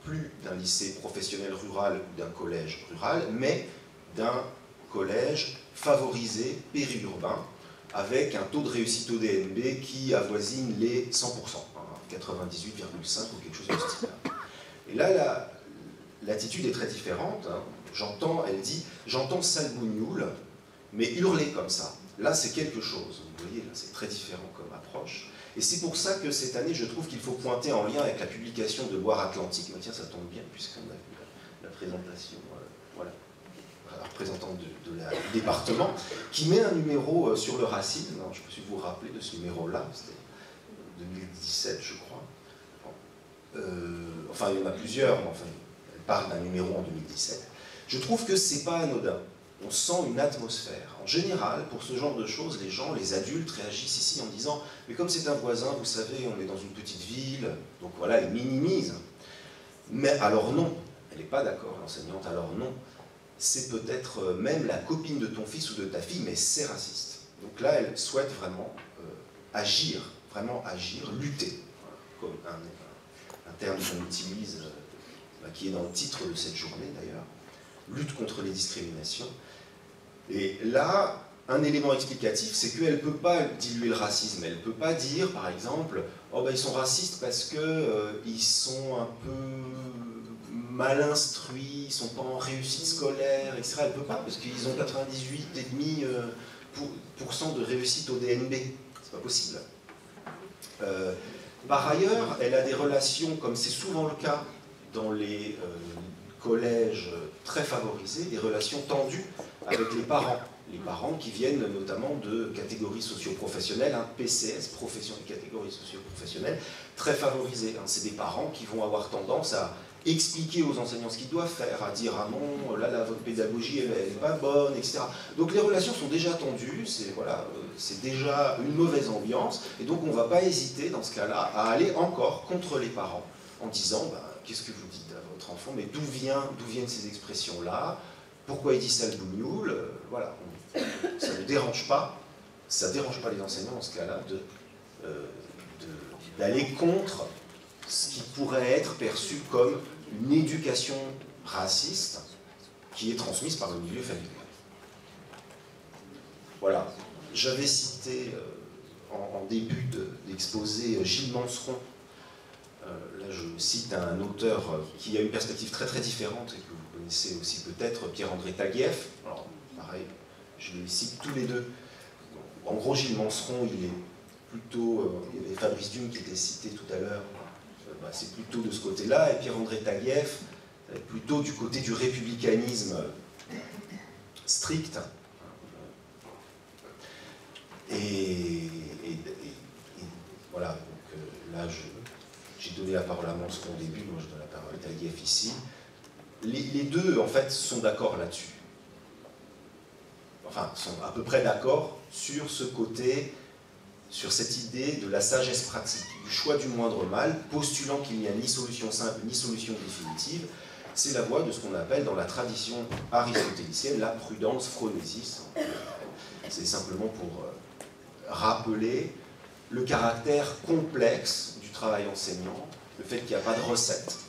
plus d'un lycée professionnel rural ou d'un collège rural, mais d'un collège favorisé, périurbain, avec un taux de réussite au DNB qui avoisine les 100%, 98,5 ou quelque chose de ce type-là. Et là, l'attitude est très différente. Elle dit « j'entends Salbougnoul », mais hurler comme ça, là c'est quelque chose. Vous voyez, là c'est très différent comme approche. Et c'est pour ça que cette année, je trouve qu'il faut pointer en lien avec la publication de Loire-Atlantique. Mais tiens, ça tombe bien, puisqu'on a vu la présentation, voilà, la représentante du département, qui met un numéro sur le racisme. Je ne sais pas si vous vous rappelez de ce numéro-là, c'était 2017, je crois. Enfin, il y en a plusieurs, mais enfin, elle parle d'un numéro en 2017. Je trouve que c'est pas anodin. On sent une atmosphère. En général, pour ce genre de choses, les gens, les adultes réagissent ici en disant « mais comme c'est un voisin, vous savez, on est dans une petite ville, donc voilà, ils minimisent. » Mais alors non, elle n'est pas d'accord, l'enseignante, alors non. C'est peut-être même la copine de ton fils ou de ta fille, mais c'est raciste. Donc là, elle souhaite vraiment agir, lutter, comme un terme qu'on utilise, qui est dans le titre de cette journée d'ailleurs, lutte contre les discriminations. Et là, un élément explicatif, c'est qu'elle ne peut pas diluer le racisme. Elle ne peut pas dire, par exemple, oh ben, ils sont racistes parce qu'ils sont un peu mal instruits, ils ne sont pas en réussite scolaire, etc. Elle ne peut pas, parce qu'ils ont 98,5% de réussite au DNB. C'est pas possible. Par ailleurs, elle a des relations, comme c'est souvent le cas dans les collèges très favorisés, des relations tendues avec les parents qui viennent notamment de catégories socio-professionnelles, PCS, profession et catégories socio-professionnelles, très favorisées. C'est des parents qui vont avoir tendance à expliquer aux enseignants ce qu'ils doivent faire, à dire « ah non, là, votre pédagogie, elle n'est pas bonne », etc. Donc les relations sont déjà tendues, c'est déjà une mauvaise ambiance, et donc on ne va pas hésiter dans ce cas-là à aller encore contre les parents en disant « qu'est-ce que vous dites à votre enfant, mais d'où viennent ces expressions-là, pourquoi il dit ça le bougnoul ?» Voilà, ça ne dérange pas, ça ne dérange pas les enseignants dans ce cas-là d'aller contre ce qui pourrait être perçu comme une éducation raciste qui est transmise par le milieu familial. Voilà. J'avais cité en début d'exposé Gilles Manceron. Là, je cite un auteur qui a une perspective très très différente et que vous connaissez aussi peut-être, Pierre-André Taguieff. Alors, pareil, je les cite tous les deux. En gros, Gilles Manceron, il est plutôt, il y avait Fabrice Dume qui était cité tout à l'heure, c'est plutôt de ce côté-là, et Pierre-André Taguieff, plutôt du côté du républicanisme strict. Et voilà, donc là, j'ai donné la parole à Manceron au début, moi je donne la parole à Taguieff ici. Les deux, en fait, sont d'accord là-dessus. Enfin, sont à peu près d'accord sur ce côté, sur cette idée de la sagesse pratique, du choix du moindre mal, postulant qu'il n'y a ni solution simple ni solution définitive. C'est la voie de ce qu'on appelle dans la tradition aristotélicienne la prudence phronésis. C'est simplement pour rappeler le caractère complexe du travail enseignant, le fait qu'il n'y a pas de recette,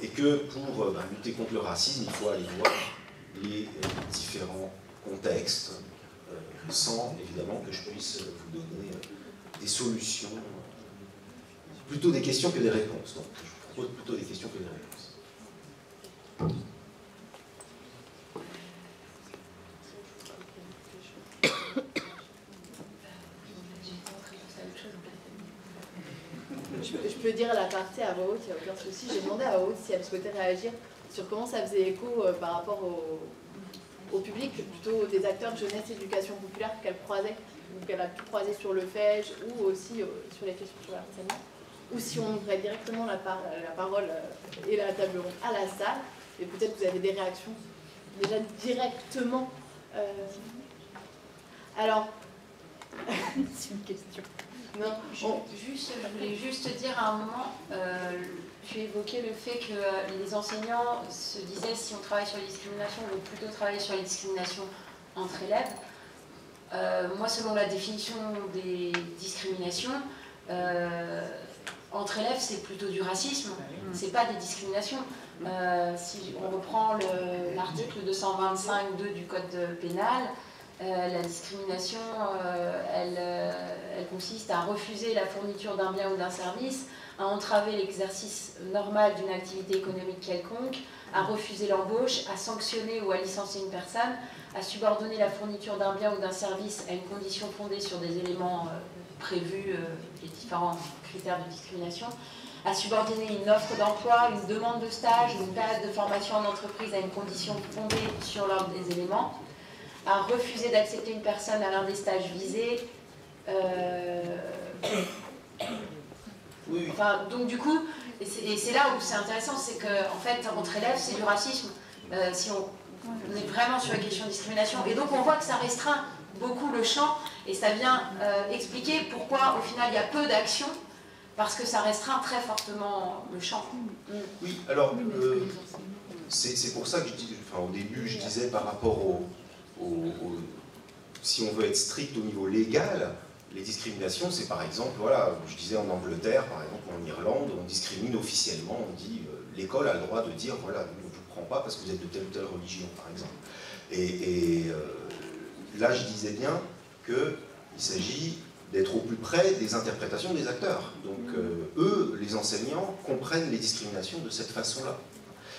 et que pour lutter contre le racisme, il faut aller voir les différents contextes, sans évidemment que je puisse vous donner des solutions, plutôt des questions que des réponses. Donc je vous propose plutôt des questions que des réponses. Je peux dire la partie à voix haute, il n'y a aucun souci. J'ai demandé à voix haute si elle souhaitait réagir sur comment ça faisait écho par rapport au public, plutôt des acteurs de jeunesse et éducation populaire qu'elle croisait, ou qu'elle a pu croiser sur le FEJ, ou aussi sur les questions sur l'harcèlement, ou si on ouvrait directement la parole et la table ronde à la salle, et peut-être vous avez des réactions déjà directement. Alors, c'est une question. Non, je voulais juste dire à un moment, tu évoquais le fait que les enseignants se disaient si on travaille sur les discriminations, on veut plutôt travailler sur les discriminations entre élèves. Moi, selon la définition des discriminations, entre élèves, c'est plutôt du racisme, c'est pas des discriminations. Si on reprend l'article 225.2 du Code pénal, la discrimination, elle consiste à refuser la fourniture d'un bien ou d'un service, à entraver l'exercice normal d'une activité économique quelconque, à refuser l'embauche, à sanctionner ou à licencier une personne, à subordonner la fourniture d'un bien ou d'un service à une condition fondée sur des éléments prévus, les différents critères de discrimination, à subordonner une offre d'emploi, une demande de stage, une période de formation en entreprise à une condition fondée sur l'ordre des éléments, à refuser d'accepter une personne à l'un des stages visés. Oui. Enfin, donc du coup, et c'est là où c'est intéressant, c'est qu'en fait, entre élèves, c'est du racisme. Si on est vraiment sur la question de discrimination. Et donc on voit que ça restreint beaucoup le champ, et ça vient expliquer pourquoi au final il y a peu d'actions, parce que ça restreint très fortement le champ. Oui, alors, c'est pour ça que au début je disais par rapport si on veut être strict au niveau légal, les discriminations, c'est par exemple, voilà, je disais en Angleterre, par exemple en Irlande, on discrimine officiellement, on dit, l'école a le droit de dire, voilà, on ne vous prend pas parce que vous êtes de telle ou telle religion, par exemple. Et là, je disais bien qu'il s'agit d'être au plus près des interprétations des acteurs. Donc, eux, les enseignants, comprennent les discriminations de cette façon-là.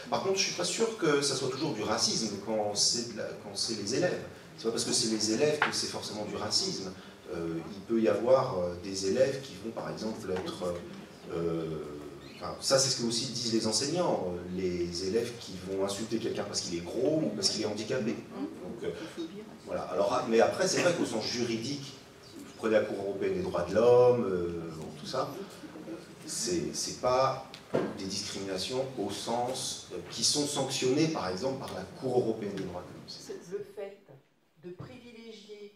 Par contre, je ne suis pas sûr que ça soit toujours du racisme quand c'est les élèves. C'est pas parce que c'est les élèves que c'est forcément du racisme. Il peut y avoir des élèves qui vont, par exemple, être... ça, c'est ce que aussi disent les enseignants. Les élèves qui vont insulter quelqu'un parce qu'il est gros ou parce qu'il est handicapé. Donc, voilà. Alors, mais après, c'est vrai qu'au sens juridique, vous prenez la Cour européenne des droits de l'homme, tout ça, c'est pas des discriminations au sens qui sont sanctionnées, par exemple, par la Cour européenne des droits de l'homme. Le fait de privilégier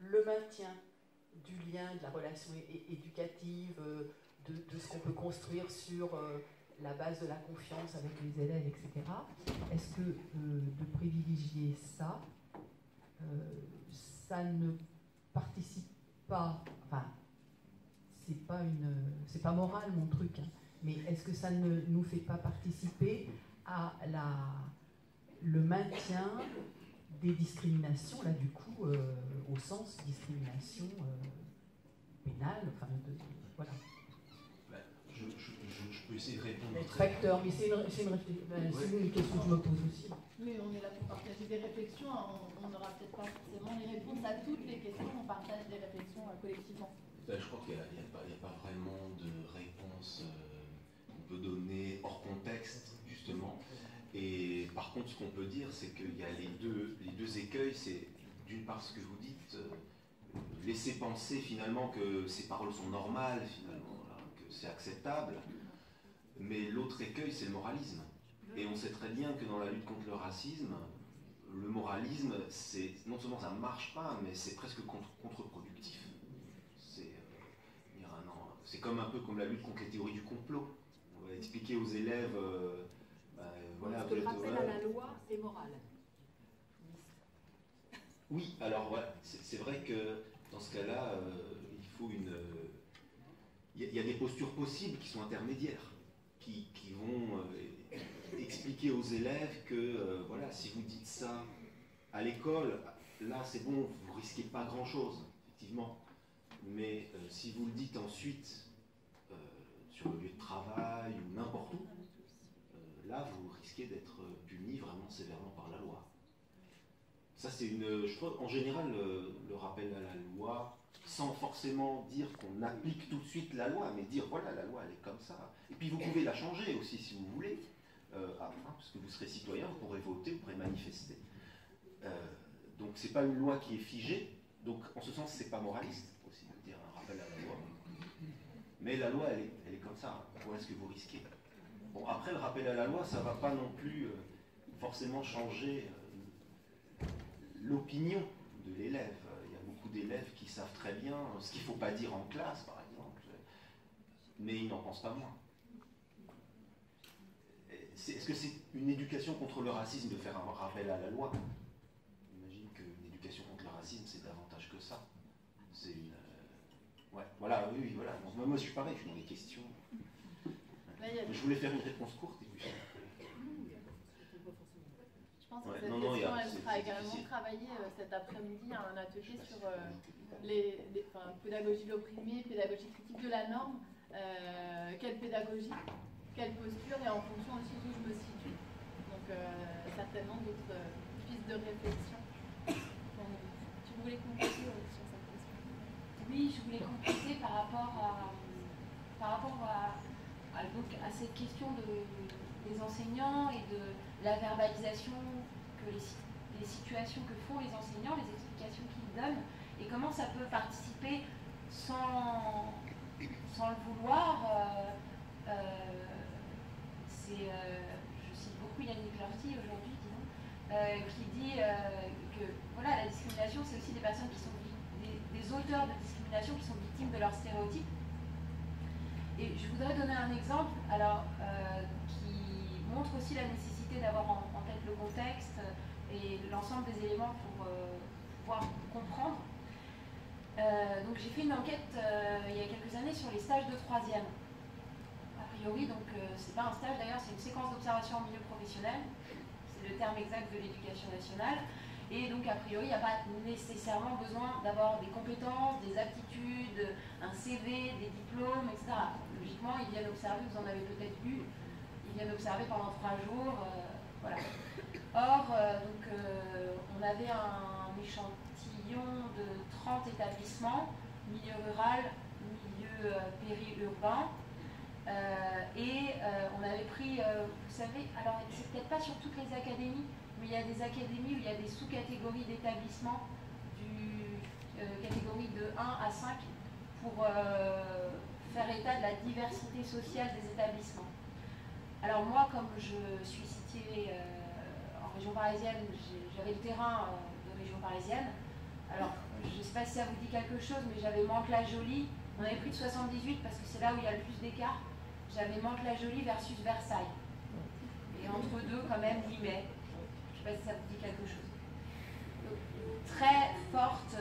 le maintien du lien, de la relation éducative, de ce qu'on peut construire sur la base de la confiance avec les élèves, etc. Est-ce que de privilégier ça, ça ne participe pas, enfin, c'est pas moral mon truc, hein, mais est-ce que ça ne nous fait pas participer à le maintien des discriminations, là du coup, au sens discrimination pénale, enfin, voilà. Je peux essayer de répondre. Facteur, mais c'est une question que je me pose aussi. Oui, on est là pour partager des réflexions. On n'aura peut-être pas forcément les réponses à toutes les questions. On partage des réflexions collectivement. Je crois qu'il n'y a pas vraiment de réponse qu'on peut donner hors contexte, justement. Et par contre, ce qu'on peut dire, c'est qu'il y a les deux écueils. C'est d'une part ce que vous dites, laisser penser finalement que ces paroles sont normales, finalement, voilà, que c'est acceptable. Mais l'autre écueil, c'est le moralisme. Et on sait très bien que dans la lutte contre le racisme, le moralisme, non seulement ça ne marche pas, mais c'est presque contre-productif. C'est comme un peu comme la lutte contre les théories du complot. On va expliquer aux élèves... voilà, le rappel à la loi est moral. Oui, alors voilà, c'est vrai que dans ce cas-là, il faut il y a des postures possibles qui sont intermédiaires, qui vont expliquer aux élèves que voilà, si vous dites ça à l'école, là c'est bon, vous risquez pas grand-chose, effectivement. Mais si vous le dites ensuite sur le lieu de travail ou n'importe où, là vous risquez d'être puni vraiment sévèrement par la loi. Ça c'est je crois en général le rappel à la loi, sans forcément dire qu'on applique tout de suite la loi, mais dire voilà, la loi elle est comme ça. Et puis vous pouvez la changer aussi si vous voulez, parce que vous serez citoyen, vous pourrez voter, vous pourrez manifester. Donc c'est pas une loi qui est figée, donc en ce sens c'est pas moraliste aussi de dire un rappel à la loi. Mais la loi elle est comme ça, voilà ce que vous risquez. Bon après le rappel à la loi ça va pas non plus forcément changer l'opinion de l'élève. Il y a beaucoup d'élèves qui savent très bien ce qu'il ne faut pas dire en classe, par exemple, mais ils n'en pensent pas moins. Est-ce que c'est une éducation contre le racisme de faire un rappel à la loi? J'imagine qu'une éducation contre le racisme, c'est davantage que ça. C'est une... Ouais, voilà, oui, voilà. Donc, moi, je suis pareil, je suis dans les questions. Je voulais faire une réponse courte. Et puis... Je pense que cette question, elle sera également travaillée cet après-midi à un atelier sur pédagogie de l'opprimé, pédagogie critique de la norme, quelle pédagogie, quelle posture, et en fonction aussi d'où je me situe. Donc certainement d'autres pistes de réflexion. Tu voulais compléter sur cette question? Oui, je voulais compléter par rapport à cette question des enseignants et de la verbalisation, les situations que font les enseignants, les explications qu'ils donnent, et comment ça peut participer sans le vouloir. Je cite beaucoup Yannick Lorty aujourd'hui, qui dit que voilà, la discrimination, c'est aussi des personnes qui sont des auteurs de discrimination qui sont victimes de leurs stéréotypes. Et je voudrais donner un exemple qui montre aussi la nécessité d'avoir en tête le contexte et l'ensemble des éléments pour pouvoir comprendre. Donc j'ai fait une enquête il y a quelques années sur les stages de 3e. A priori, donc c'est pas un stage d'ailleurs, c'est une séquence d'observation en milieu professionnel. C'est le terme exact de l'éducation nationale. Et donc, a priori, il n'y a pas nécessairement besoin d'avoir des compétences, des aptitudes, un CV, des diplômes, etc. Logiquement, ils viennent observer, vous en avez peut-être vu, ils viennent observer pendant 3 jours. Voilà. Or, on avait un échantillon de 30 établissements, milieu rural, milieu périurbain. On avait pris, vous savez, alors c'est peut-être pas sur toutes les académies, mais il y a des académies où il y a des sous-catégories d'établissements, catégorie de 1 à 5, pour faire état de la diversité sociale des établissements. Alors moi, comme je suis située en région parisienne, j'avais le terrain de région parisienne. Alors, je ne sais pas si ça vous dit quelque chose, mais j'avais Mantes-la-Jolie. On avait pris de 78 parce que c'est là où il y a le plus d'écart. J'avais Mantes-la-Jolie versus Versailles. Et entre deux, quand même, 8 mai. Je ne sais pas si ça vous dit quelque chose. Donc, très forte,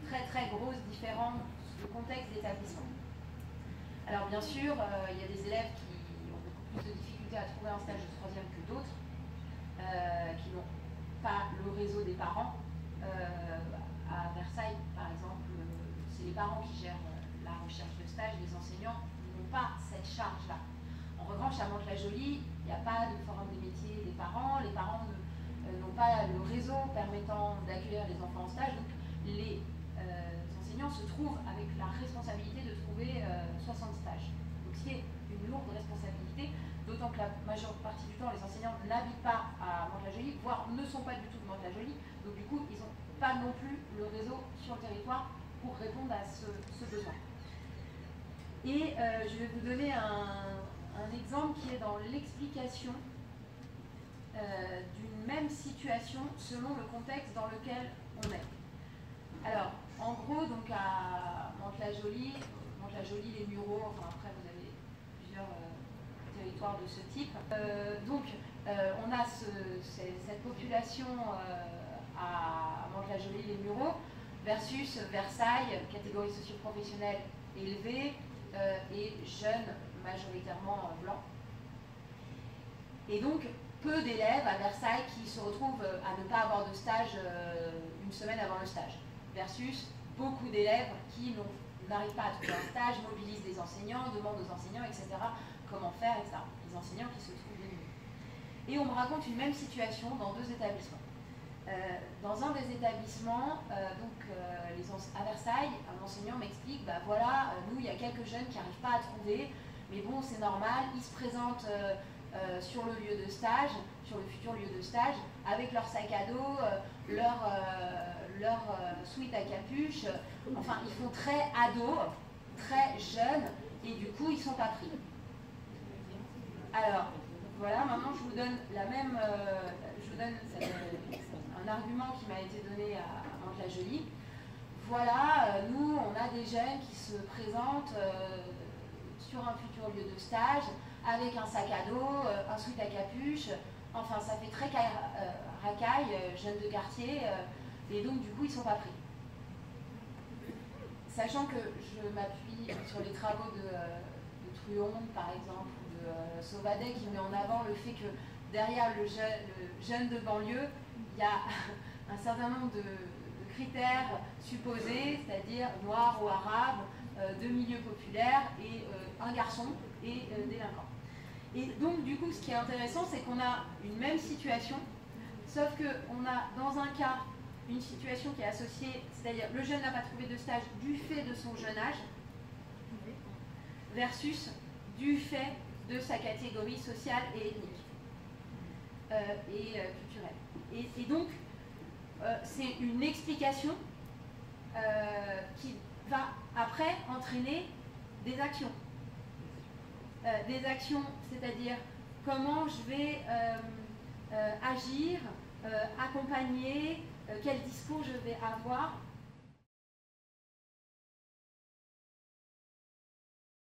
très grosse différence de contexte d'établissement. Alors bien sûr, il y a des élèves qui ont beaucoup plus de difficultés à trouver un stage de 3e le réseau des parents. À Versailles, par exemple, c'est les parents qui gèrent la recherche de stage, les enseignants n'ont pas cette charge-là. En revanche, à Mantes-la-Jolie, il n'y a pas de forum des métiers des parents, les parents n'ont pas le réseau permettant d'accueillir les enfants en stage, donc les enseignants se trouvent avec la responsabilité de trouver 60 stages. Donc ce qui est une lourde responsabilité, d'autant que la majeure partie du temps, les enseignants n'habitent pas à Mantes-la-Jolie, voire ne sont pas du tout de Mantes-la-Jolie, donc du coup, ils n'ont pas non plus le réseau sur le territoire pour répondre à ce besoin. Et je vais vous donner un exemple qui est dans l'explication d'une même situation selon le contexte dans lequel on est. Alors, en gros, donc à Mantes-la-Jolie, les Mureaux, enfin après vous avez plusieurs territoires de ce type. On a cette population à Mantes-la-Jolie, les Mureaux, versus Versailles, catégorie socio-professionnelle élevée et jeunes, majoritairement blancs. Et donc, peu d'élèves à Versailles qui se retrouvent à ne pas avoir de stage une semaine avant le stage, versus beaucoup d'élèves qui n'arrivent pas à trouver un stage, mobilisent des enseignants, demandent aux enseignants, etc. comment faire, etc. Les enseignants qui se trouvent démunis. Et on me raconte une même situation dans deux établissements. Dans un des établissements, à Versailles, un enseignant m'explique, bah voilà, nous, il y a quelques jeunes qui n'arrivent pas à trouver, mais bon, c'est normal, ils se présentent sur le lieu de stage, sur le futur lieu de stage, avec leur sac à dos, leur sweat à capuche, enfin, ils font très ados, très jeunes, et du coup, ils ne sont pas pris. Alors, voilà, maintenant, je vous donne un argument qui m'a été donné à Mantes-la-Jolie. Voilà, nous, on a des jeunes qui se présentent sur un futur lieu de stage avec un sac à dos, un sweat à capuche. Enfin, ça fait très racaille, jeunes de quartier, et donc du coup, ils ne sont pas pris. Sachant que je m'appuie sur les travaux de Truon, par exemple, ou de Sauvadet, qui met en avant le fait que derrière le jeune de banlieue, il y a un certain nombre de critères supposés, c'est-à-dire noir ou arabe, de milieu populaire, et un garçon et délinquant. Et donc, du coup, ce qui est intéressant, c'est qu'on a une même situation, sauf qu'on a, dans un cas, une situation qui est associée, c'est-à-dire le jeune n'a pas trouvé de stage du fait de son jeune âge, versus du fait de sa catégorie sociale et ethnique et culturelle. Et donc, c'est une explication qui va après entraîner des actions. Des actions, c'est-à-dire comment je vais agir, accompagner, quel discours je vais avoir